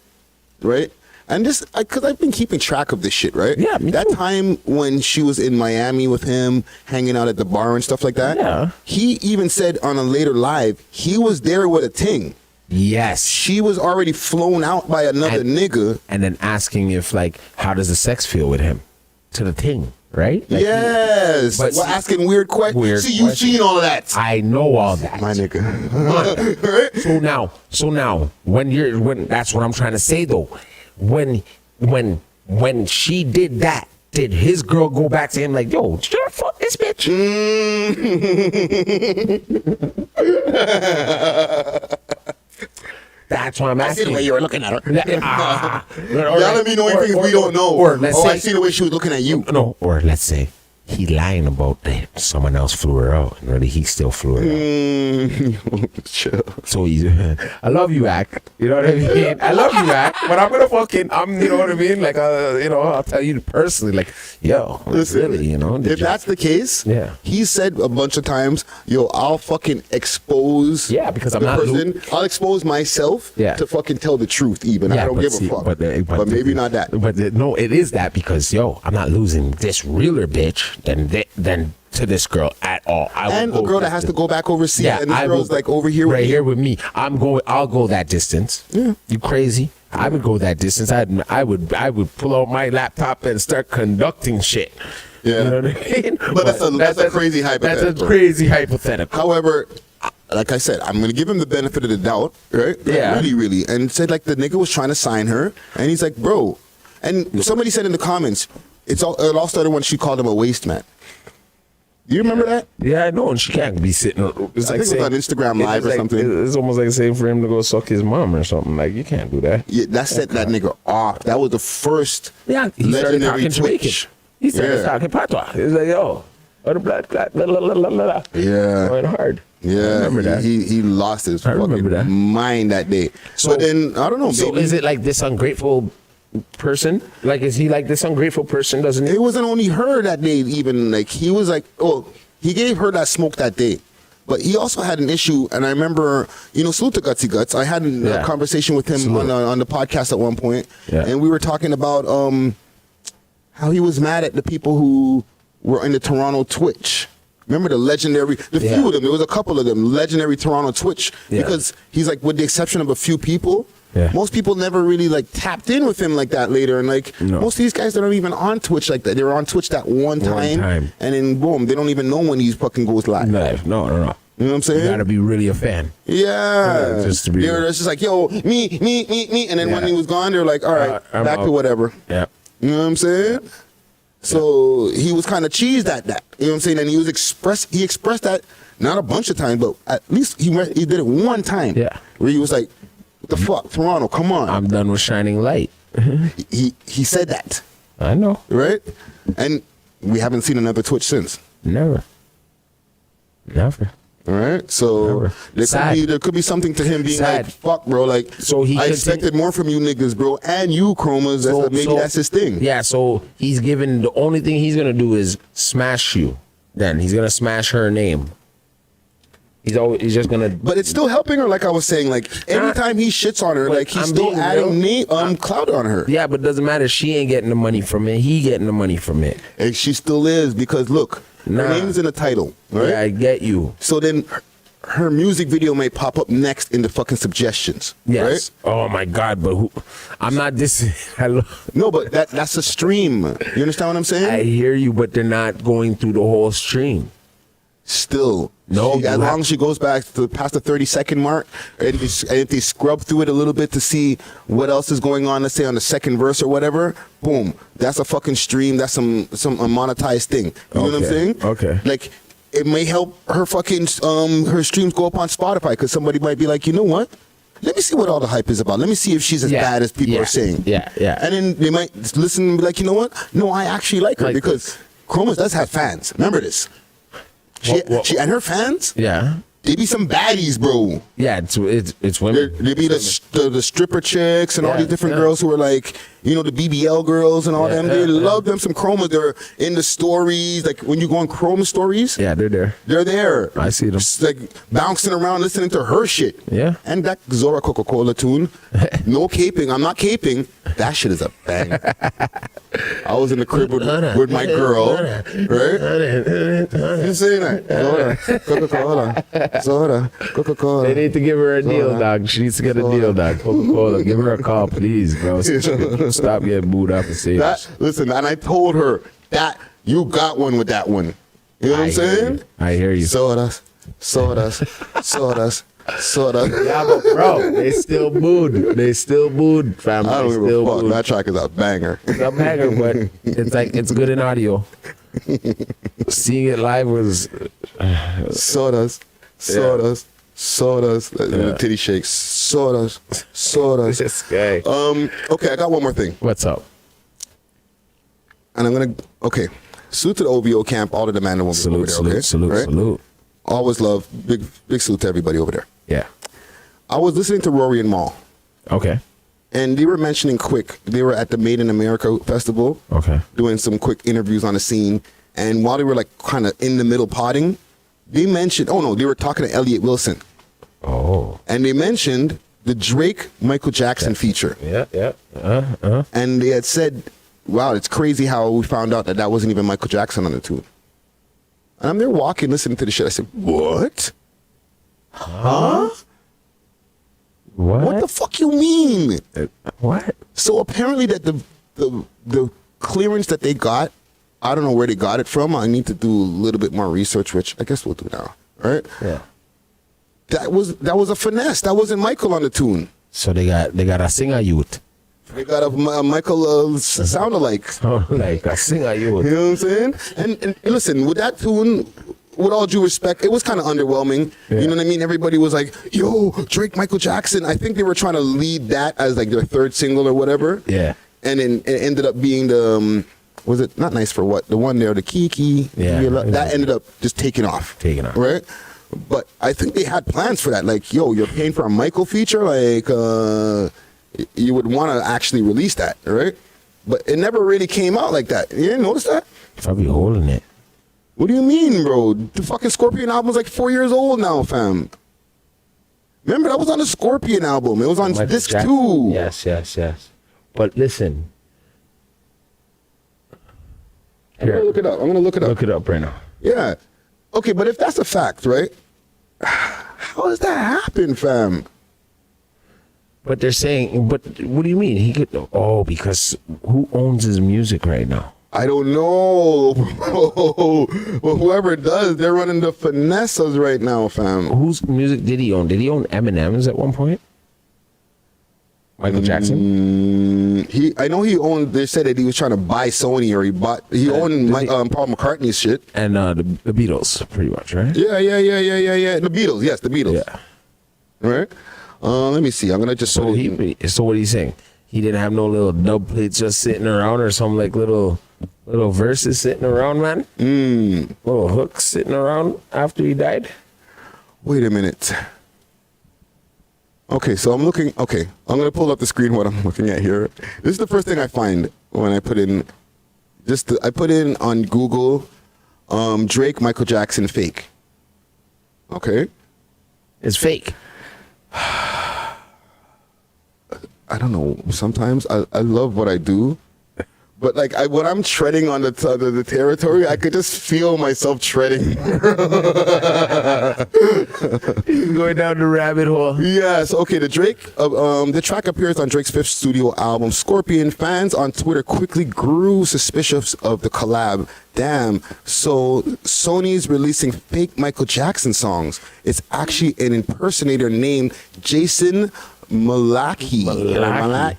right? And just, because I've been keeping track of this shit, right? Yeah, me That too. time when she was in Miami with him, hanging out at the bar and stuff like that. Yeah. He even said on a later live, he was there with a ting. Yes. She was already flown out by another nigga. And then asking if, like, how does the sex feel with him? To the thing, right? Like, Yes. But We're see- asking weird questions. Weird See, you've questions. seen all of that. I know all that. My nigga. Right? So now, when that's what I'm trying to say though, when she did that, did his girl go back to him like, yo, did you fuck this bitch? That's why I'm I see asking. the way you were looking at her. Y'all Y'all let me know things we don't know. Or let's I say, see the way she was looking at you. no, or let's say he lying about that someone else flew her out, and really he still flew her out. Chill. So he's, I love you, Ack. You know what I mean? I love you, Ack. But I'm gonna you know what I mean? Like, you know, I'll tell you personally, like, yo, Listen, really, you know? if that's the case, Yeah. he said a bunch of times, yo, I'll fucking expose Yeah, because I'm the not person. I'll expose myself Yeah. to fucking tell the truth even. I don't but give see, a fuck. But Maybe not that. But no, it is that because, yo, I'm not losing this realer bitch than to this girl at all. And a girl that has to go back overseas, and this I girl's will- like over here right with here with me. I'll go that distance. Yeah. You crazy? I would go that distance. I would pull out my laptop and start conducting shit. Yeah. You know what I mean? But that's a crazy hypothetical. That's a crazy hypothetical. However, like I said, I'm gonna give him the benefit of the doubt, right? Yeah. Really, really. And said like the nigga was trying to sign her, and he's like, bro. And somebody said in the comments, it all started when she called him a waste man. Do you remember that? Yeah, I know, and she can't be sitting. It's I think it was on Instagram Live or like, something. It's almost like saying for him to go suck his mom or something. Like, you can't do that. Yeah, that set that nigga off. That was the first Yeah, he started legendary talking Jamaican. Twitch. He started Yeah. talking patois. He was like, yo, oh, the blood clot, blah, blah, blah, blah, blah. Yeah. Going hard. Yeah, I remember that. He lost his I remember fucking that. mind that day. So- But then I don't know. So baby. is it like this ungrateful person? Like, is he like this ungrateful person, doesn't he? It wasn't only her that day. Even like he was like, oh, he gave her that smoke that day. But he also had an issue, and I remember, salute to Gutsy Guts. I had a Yeah. conversation with him Salute. on the podcast at one point, Yeah. and we were talking about how he was mad at the people who were in the Toronto Twitch. Remember the Yeah. few of them, there was a couple of them, legendary Toronto Twitch, Yeah. because he's like, with the exception of a few people, Yeah. most people never really like tapped in with him like that later. And like No. most of these guys, they're not even on Twitch like that. They were on Twitch that one time. And then boom, they don't even know when he fucking goes live. No. You know what I'm saying? You gotta be really a fan. Yeah. Just to be they were real. just like, yo, me. And then when Yeah. he was gone, they were like, all right, I'm back to out. whatever. Yeah. You know what I'm saying? So he was kind of cheesed at that. You know what I'm saying? And he expressed that not a bunch of times, but at least he did it one time. Yeah. Where he was like, what the fuck, Toronto, come on. I'm done with shining light. He said that, I know. right? And we haven't seen another Twitch since. Never. All right, so Never. there could be something to him being Sad. like, "Fuck, bro." Like, So he I continu- expected more from you niggas, bro, and you, Chromazz. Maybe that's his thing. Yeah, so he's given, the only thing he's gonna do is smash you. Then he's gonna smash her name. He's just gonna. But it's still helping her, like I was saying. Like anytime he shits on her, But like he's I'm still being adding real. clout on her, Yeah, but it doesn't matter. She ain't getting the money from it. He getting the money from it. and she still is because look, her Nah. name's in the title, right? Yeah, I get you. So then her music video may pop up next in the fucking suggestions, Yes. right? Oh my God, but who? I'm not this. Hello. No, but that's a stream. You understand what I'm saying? I hear you, but they're not going through the whole stream. Still, No, as long as she goes back to past the 30-second mark, and if they scrub through it a little bit to see what else is going on, let's say on the second verse or whatever, boom, that's a fucking stream. That's some a monetized thing. You know what I'm Okay, saying? okay. Like it may help her fucking her streams go up on Spotify because somebody might be like, you know what? Let me see what all the hype is about. Let me see if she's as Yeah, bad as people yeah, are saying. yeah. And then they might listen and be like, you know what? No, I actually like her Like because Chromazz does have fans. Remember this. She and her fans, Yeah. they be some baddies, bro. Yeah, it's women. They be the stripper chicks and all Yeah, these different yeah. girls who are like, the BBL girls and all Yeah, them. They yeah, love them some Chroma. They're in the stories. Like when you go on Chroma stories, Yeah, they're there. they're there. I see them. Just like bouncing around listening to her shit. Yeah. And that Zora Coca-Cola tune, no caping. I'm not caping. That shit is a bang. I was in the crib with my girl, right? You saying that? Zora, Coca-Cola. They need to give her a deal, dog. She needs to get a deal, dog. Coca-Cola, give her a call, please, bro. Stop getting booed off the stage. Listen, and I told her that you got one with that one. You know what I'm saying? I hear you. Sodas. Yeah, but bro, they still booed. They still booed, fam. I don't They give still a fuck. booed. That track is a banger. It's a banger, but it's good in audio. Seeing it live was Sodas. Titty shakes. Sodas. this guy. Okay, I got one more thing. What's up? And I'm gonna salute to the OVO camp, all the demand over Salute, there, okay? salute, Right? salute. Always love. Big salute to everybody over there. Yeah. I was listening to Rory and Mal, Okay. and they were mentioning they were at the Made in America festival. Okay. Doing some quick interviews on the scene. And while they were like kind of in the middle potting, they mentioned, they were talking to Elliot Wilson. Oh. And they mentioned the Drake Michael Jackson feature. Yeah. And they had said, wow, it's crazy how we found out that wasn't even Michael Jackson on the tune. And I'm there walking, listening to the shit. I said, what? Huh? What the fuck you mean? What? So apparently that the clearance that they got, I don't know where they got it from. I need to do a little bit more research, which I guess we'll do now. All right? Yeah. That was a finesse. That wasn't Michael on the tune. So they got a singer youth. They got a Michael sound alike. Oh, like a singer youth. You know what I'm saying? And listen, with that tune, with all due respect, it was kind of underwhelming. Yeah. You know what I mean? Everybody was like, yo, Drake, Michael Jackson. I think they were trying to lead that as like their third single or whatever. Yeah. And then it ended up being the, was it not nice for what? The one there, the Kiki. Yeah. That ended up just taking off. Right? But I think they had plans for that. Like, yo, you're paying for a Michael feature? Like, you would want to actually release that, right? But it never really came out like that. You didn't notice that? Probably holding it. What do you mean, bro? The fucking Scorpion album's like 4 years old now, fam. Remember, that was on the Scorpion album. It was on Michael disc Jackson. 2. Yes. But listen. I'm gonna look it up. Look it up right now. Yeah. Okay, but if that's a fact, right? How does that happen, fam? But they're saying, but what do you mean? He could, because who owns his music right now? I don't know. Well, whoever does, they're running the finesses right now, fam. Whose music did he own? Did he own Eminem's at one point? Michael Jackson? I know he owned, they said that he was trying to buy Sony, or he owned Paul McCartney's shit. And the Beatles, pretty much, right? Yeah. The Beatles, yes, the Beatles. Yeah. All right. Let me see. I'm gonna just. So what he's saying? He didn't have no little dub plates just sitting around, or some like little verses sitting around, man. Little hooks sitting around after he died. Wait a minute. Okay, so I'm looking. Okay, I'm gonna pull up the screen what I'm looking at here. This is the first thing I find when I put in. I put in on Google, Drake, Michael Jackson, fake. Okay. It's fake. I don't know. Sometimes I love what I do, but like when I'm treading on the territory, I could just feel myself treading. Going down the rabbit hole. Yes. Okay. The track appears on Drake's fifth studio album, Scorpion. Fans on Twitter quickly grew suspicious of the collab. Damn. So Sony's releasing fake Michael Jackson songs. It's actually an impersonator named Jason Malachi. Malachi.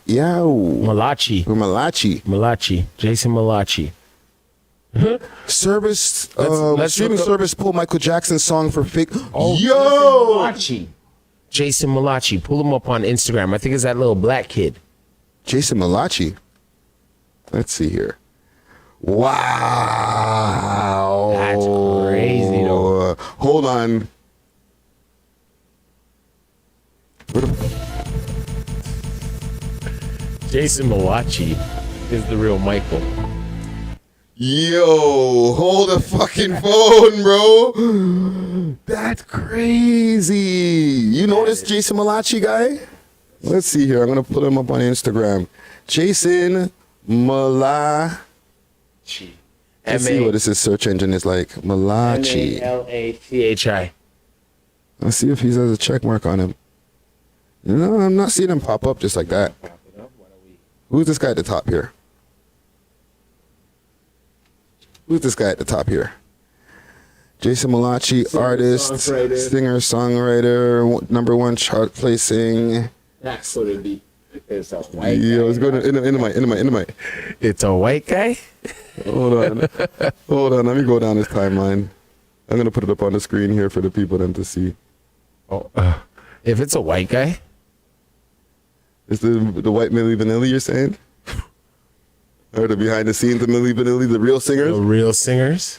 Jason Malachi. Streaming service pulled Michael Jackson's song for fake. Jason Malachi. Pull him up on Instagram. I think it's that little black kid. Jason Malachi. Let's see here. Wow. That's crazy, though. Hold on. Jason Malachi is the real Michael. Yo, hold the fucking phone, bro. That's crazy. You know this Jason Malachi guy? Let's see here. I'm going to put him up on Instagram. Jason Malachi. Let's see what this search engine is like. Malachi. Malachi. Let's see if he has a check mark on him. No, I'm not seeing him pop up just like that. Who's this guy at the top here? Jason Malachi, artist, singer, songwriter, #1 chart placing. That's what it'd be. It's a white guy. Let's go in the mic. It's a white guy? Hold on. Let me go down this timeline. I'm going to put it up on the screen here for the people then to see. If it's a white guy? Is the white Milli Vanilli you're saying? Or the behind the scenes of Milli Vanilli, the real singers? The real singers?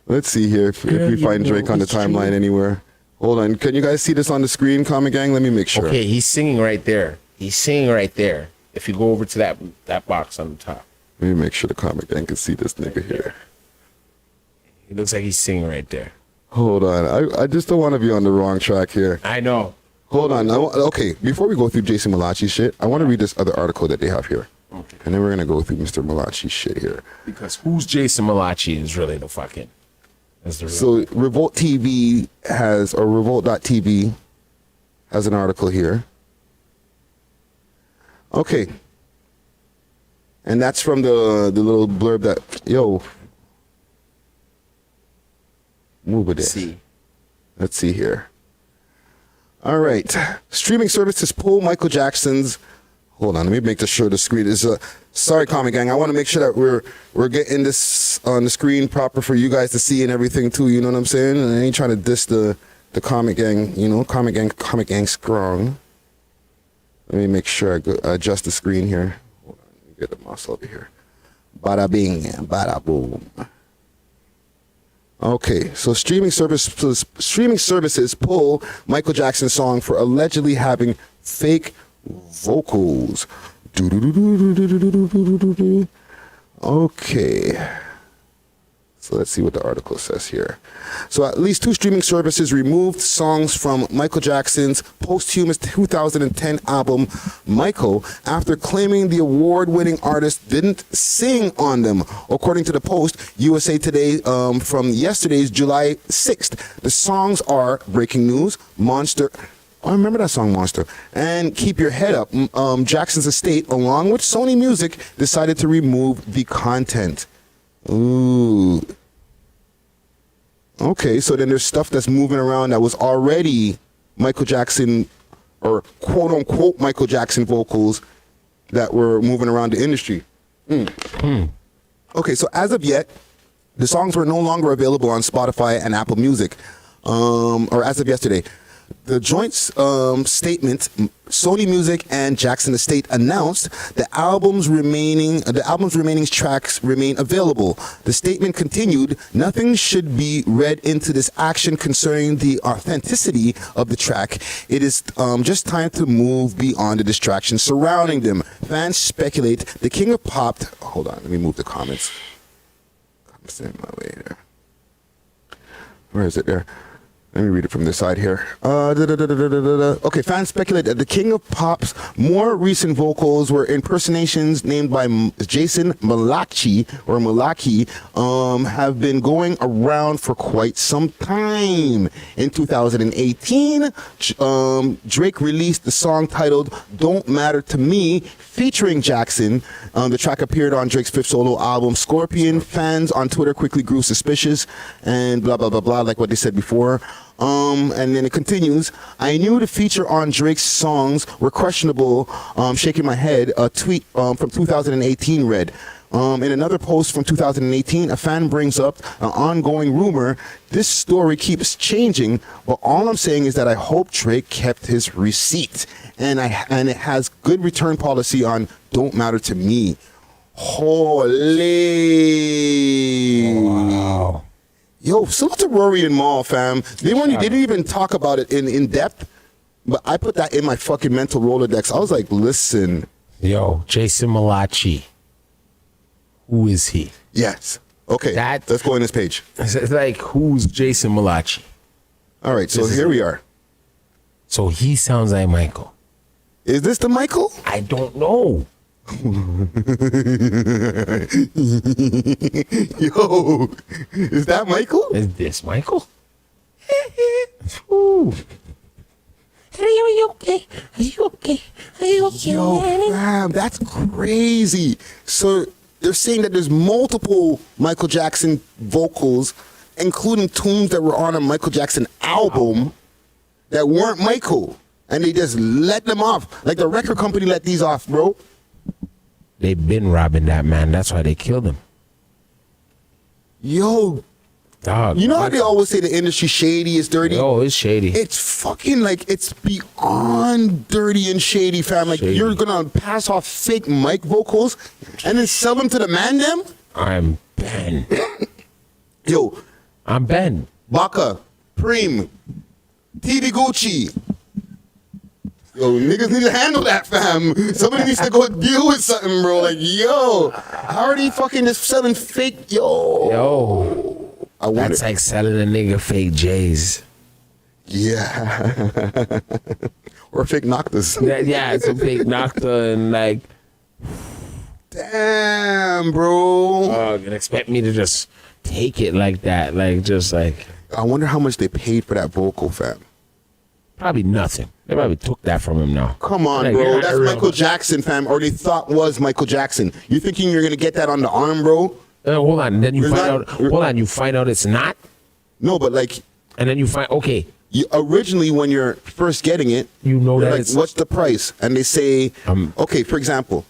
Let's see here if we find Drake on the timeline anywhere. Hold on. Can you guys see this on the screen, Comic Gang? Let me make sure. Okay, he's singing right there. If you go over to that box on the top. Let me make sure the Comic Gang can see this nigga here. He looks like he's singing right there. Hold on. I just don't want to be on the wrong track here. I know. Hold on. Okay, before we go through Jason Malachi's shit, I want to read this other article that they have here. Okay. And then we're going to go through Mr. Malachi's shit here. Because who's Jason Malachi is really the fucking... So Revolt TV Revolt.tv has an article here. Okay. And that's from the little blurb that, yo, move it in. Let's see here. All right. Streaming services pull Michael Jackson's. Hold on, let me make sure the screen is. Sorry, Comic Gang. I want to make sure that we're getting this on the screen proper for you guys to see and everything too. You know what I'm saying? I ain't trying to diss the Comic Gang. You know, Comic Gang strong. Let me make sure I adjust the screen here. Hold on, let me get the mouse over here. Bada bing, bada boom. Okay, so streaming services pull Michael Jackson's song for allegedly having fake vocals. Okay. So let's see what the article says here. So at least 2 streaming services removed songs from Michael Jackson's posthumous 2010 album, Michael, after claiming the award-winning artist didn't sing on them. According to the Post, USA Today, from yesterday's July 6th, the songs are Breaking News, Monster. I remember that song, Monster. And Keep Your Head Up. Jackson's estate, along with Sony Music, decided to remove the content. Ooh. Okay, so then there's stuff that's moving around that was already Michael Jackson, or quote-unquote Michael Jackson vocals that were moving around the industry. Okay, so as of yet, the songs were no longer available on Spotify and Apple Music, or as of yesterday. The joint statement, Sony Music and Jackson Estate announced the album's remaining tracks remain available. The statement continued, nothing should be read into this action concerning the authenticity of the track. It is just time to move beyond the distractions surrounding them. Fans speculate the King of Pop. Hold on, let me move the comments. Comments in my way there. Where is it there? Let me read it from this side here. Okay, fans speculate that the King of Pop's more recent vocals were impersonations named by Jason Malachi, have been going around for quite some time. In 2018, Drake released the song titled Don't Matter to Me, featuring Jackson. The track appeared on Drake's 5th solo album, Scorpion. Fans on Twitter quickly grew suspicious and blah, blah, blah, blah, like what they said before. And then it continues. I knew the feature on Drake's songs were questionable. Shaking my head. A tweet from 2018 read. In another post from 2018, a fan brings up an ongoing rumor. This story keeps changing, but all I'm saying is that I hope Drake kept his receipt, and it has good return policy on Don't Matter to Me. Holy! Wow. Yo, salute to Rory and Maul, fam. They didn't even talk about it in depth, but I put that in my fucking mental Rolodex. I was like, listen. Yo, Jason Malachi. Who is he? Yes. Okay, let's go on this page. It's like, who's Jason Malachi? All right, so here we are. So he sounds like Michael. Is this the Michael? I don't know. Yo, is that Michael? Is this Michael? Ooh. Are you okay? Are you okay? Are you okay? Yo, fam, that's crazy. So they're saying that there's multiple Michael Jackson vocals, including tunes that were on a Michael Jackson album that weren't Michael, and they just let them off. Like the record company let these off, bro. They've been robbing that man. That's why they killed him. Yo, dog. You know how they always say the industry shady is dirty? Oh, it's shady. It's fucking like, it's beyond dirty and shady, fam. Like, Shady. You're gonna pass off fake mic vocals and then sell them to the man them? I'm Ben. Yo, I'm Ben. Baka, Preem, TV Gucci. Yo, niggas need to handle that, fam. Somebody needs to go deal with something, bro. Like, yo, how are they fucking just selling fake? Yo. I wonder. That's like selling a nigga fake J's. Yeah. Or fake Noctas. Yeah, it's a fake Nocta and like. Damn, bro. And expect me to just take it like that. Like, just like. I wonder how much they paid for that vocal, fam. Probably nothing. They probably took that from him now. Come on, Like, bro. you're not That's a real- Michael Jackson, fam. Or they thought was Michael Jackson. You thinking you're gonna get that on the arm, bro? Hold on. Then you You're find not- out. Hold on. You find out it's not, No, but like and then you find okay. you, originally when you're first getting it, You know they're that like, it's- what's the price? And they say, okay, for example,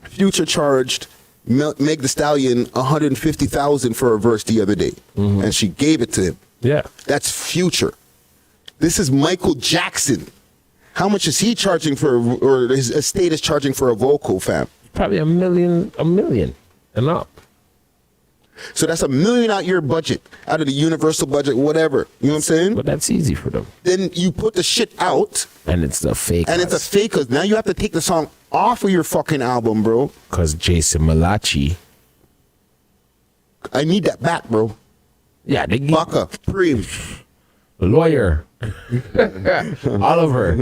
Future charged Meg The Stallion $150,000 for a verse the other day, and she gave it to him. Yeah. That's Future. This is Michael Jackson. How much is he charging for, or his estate is charging for a vocal, fam? Probably a million and up. So that's $1 million out your budget, out of the universal budget, whatever. You know what I'm saying? But that's easy for them. Then you put the shit out, And it's the fake. and it's a fake. Cause now you have to take the song off of your fucking album, bro. Because Jason Malachi. I need that back, bro. Yeah, they give Baka, Preem. lawyer. Oliver.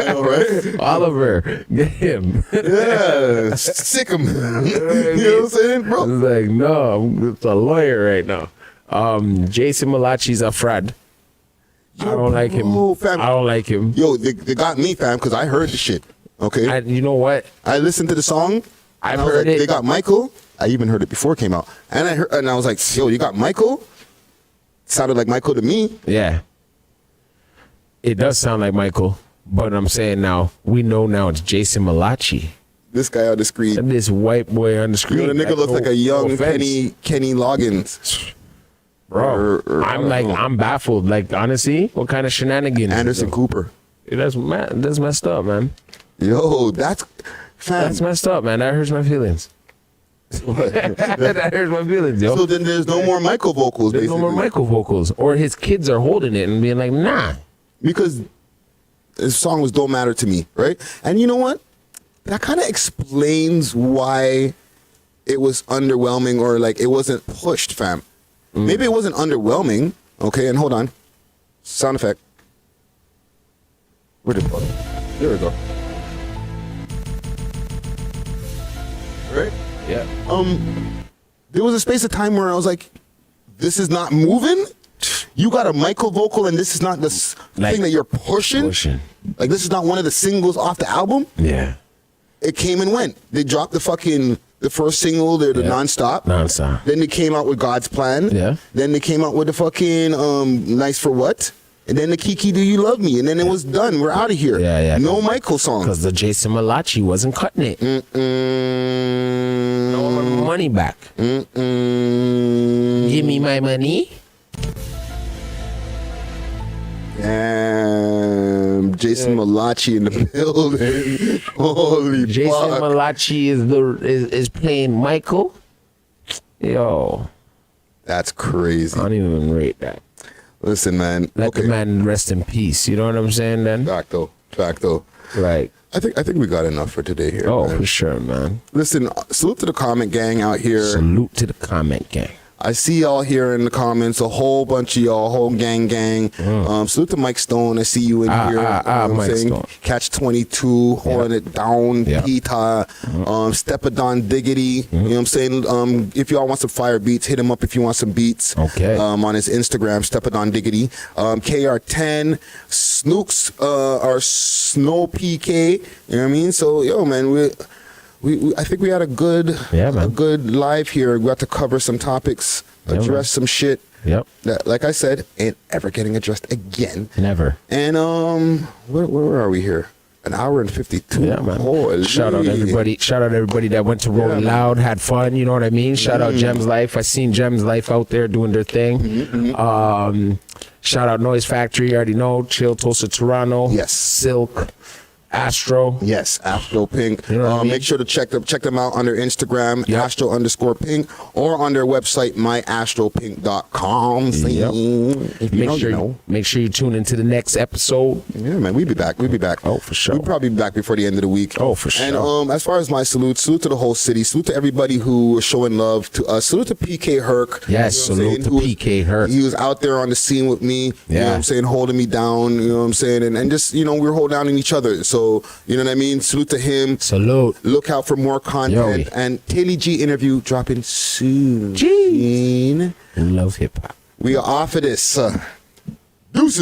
All right. Oliver. Get him. Yeah, sick him. You know what I'm saying, bro? It's like, no, it's a lawyer right now. Jason Malachi's a fraud. I don't like him. bro, fam. I don't like him. Yo, they got me, fam, because I heard the shit. Okay. And you know what? I listened to the song. I've and I was heard like, it. They got Michael. I even heard it before it came out. And I was like, yo, you got Michael? Sounded like Michael to me. Yeah. It does sound like Michael, but I'm saying now, we know now it's Jason Malachi. This guy on the screen. And this white boy on the screen. You know, the nigga looks like a young Kenny Loggins. Bro, I don't know. I'm baffled. Like, honestly, what kind of shenanigans? Anderson Cooper. That's messed up, man. Yo, that's fam. That's messed up, man. That hurts my feelings. That hurts my feelings, yo. So then there's no more Michael vocals, There's basically. no more Michael vocals. Or his kids are holding it and being like, nah. Because his song was Don't Matter to Me, right? And you know what? That kind of explains why it was underwhelming, or like it wasn't pushed, fam. Maybe it wasn't underwhelming. Okay, and hold on. Sound effect. Where did it go? There we go. Right? Yeah. There was a space of time where I was like, this is not moving. You got a Michael vocal and this is not the Like, thing that you're pushing. Like, this is not one of the singles off the album. Yeah. It came and went. They dropped the first single, the Nonstop. Nonstop. Then they came out with God's Plan. Yeah. Then they came out with the fucking Nice for What? And then the Kiki Do You Love Me? And then it was done. We're out of here. Yeah. No Michael songs. Because the Jason Malachi wasn't cutting it. No money back. Give me my money. Damn, Jason Malachi in the building. Holy Jason fuck. Malachi is playing Michael. Yo, That's crazy. I don't even rate that. Listen, man. Let the man rest in peace. You know what I'm saying? Then, Back though. like, I think we got enough for today here. oh, man. for sure, man. Listen, salute to the comment gang out here. Salute to the comment gang. I see y'all here in the comments, a whole bunch of y'all, whole gang. Salute to Mike Stone. I see you in here. You know what I'm Mike saying? Stone. Catch 22, holding it down. Yeah. Peter, Stepadon Diggity. You know what I'm saying? If y'all want some fire beats, hit him up if you want some beats. Okay. On his Instagram, Stepadon Diggity. KR10, Snooks, or Snow PK. You know what I mean? So, yo, man, we I think we had a good live here. We got to cover some topics, address some shit. Yep. That, like I said, ain't ever getting addressed again. Never. And where are we here? An hour and 52. Yeah, man. Holy. Shout out everybody that went to Rolling Loud, had fun. You know what I mean? Shout out Gems Life. I seen Gems Life out there doing their thing. Shout out Noise Factory. You already know. Chill, Tulsa, Toronto. Yes. Silk. Astro. Yes, Astro Pink. You know what I mean? Make sure to check them out on their Instagram, Yep. Astro_Pink, or on their website, myastropink.com. Yep. Make sure you tune into the next episode. Yeah, man, we'll be back. Oh, for sure. We'll probably be back before the end of the week. Oh, for sure. And as far as my salute to the whole city, salute to everybody who was showing love to us. Salute to PK Herc. Yes, you know what I'm salute saying, to PK Herc. He was out there on the scene with me. You know what I'm saying, holding me down. You know what I'm saying, and just we were holding down on each other. So you know what I mean. Salute to him. Salute. Look out for more content. And Taylor G interview dropping soon. Jeez. Love hip hop. We are off of this. Deuces.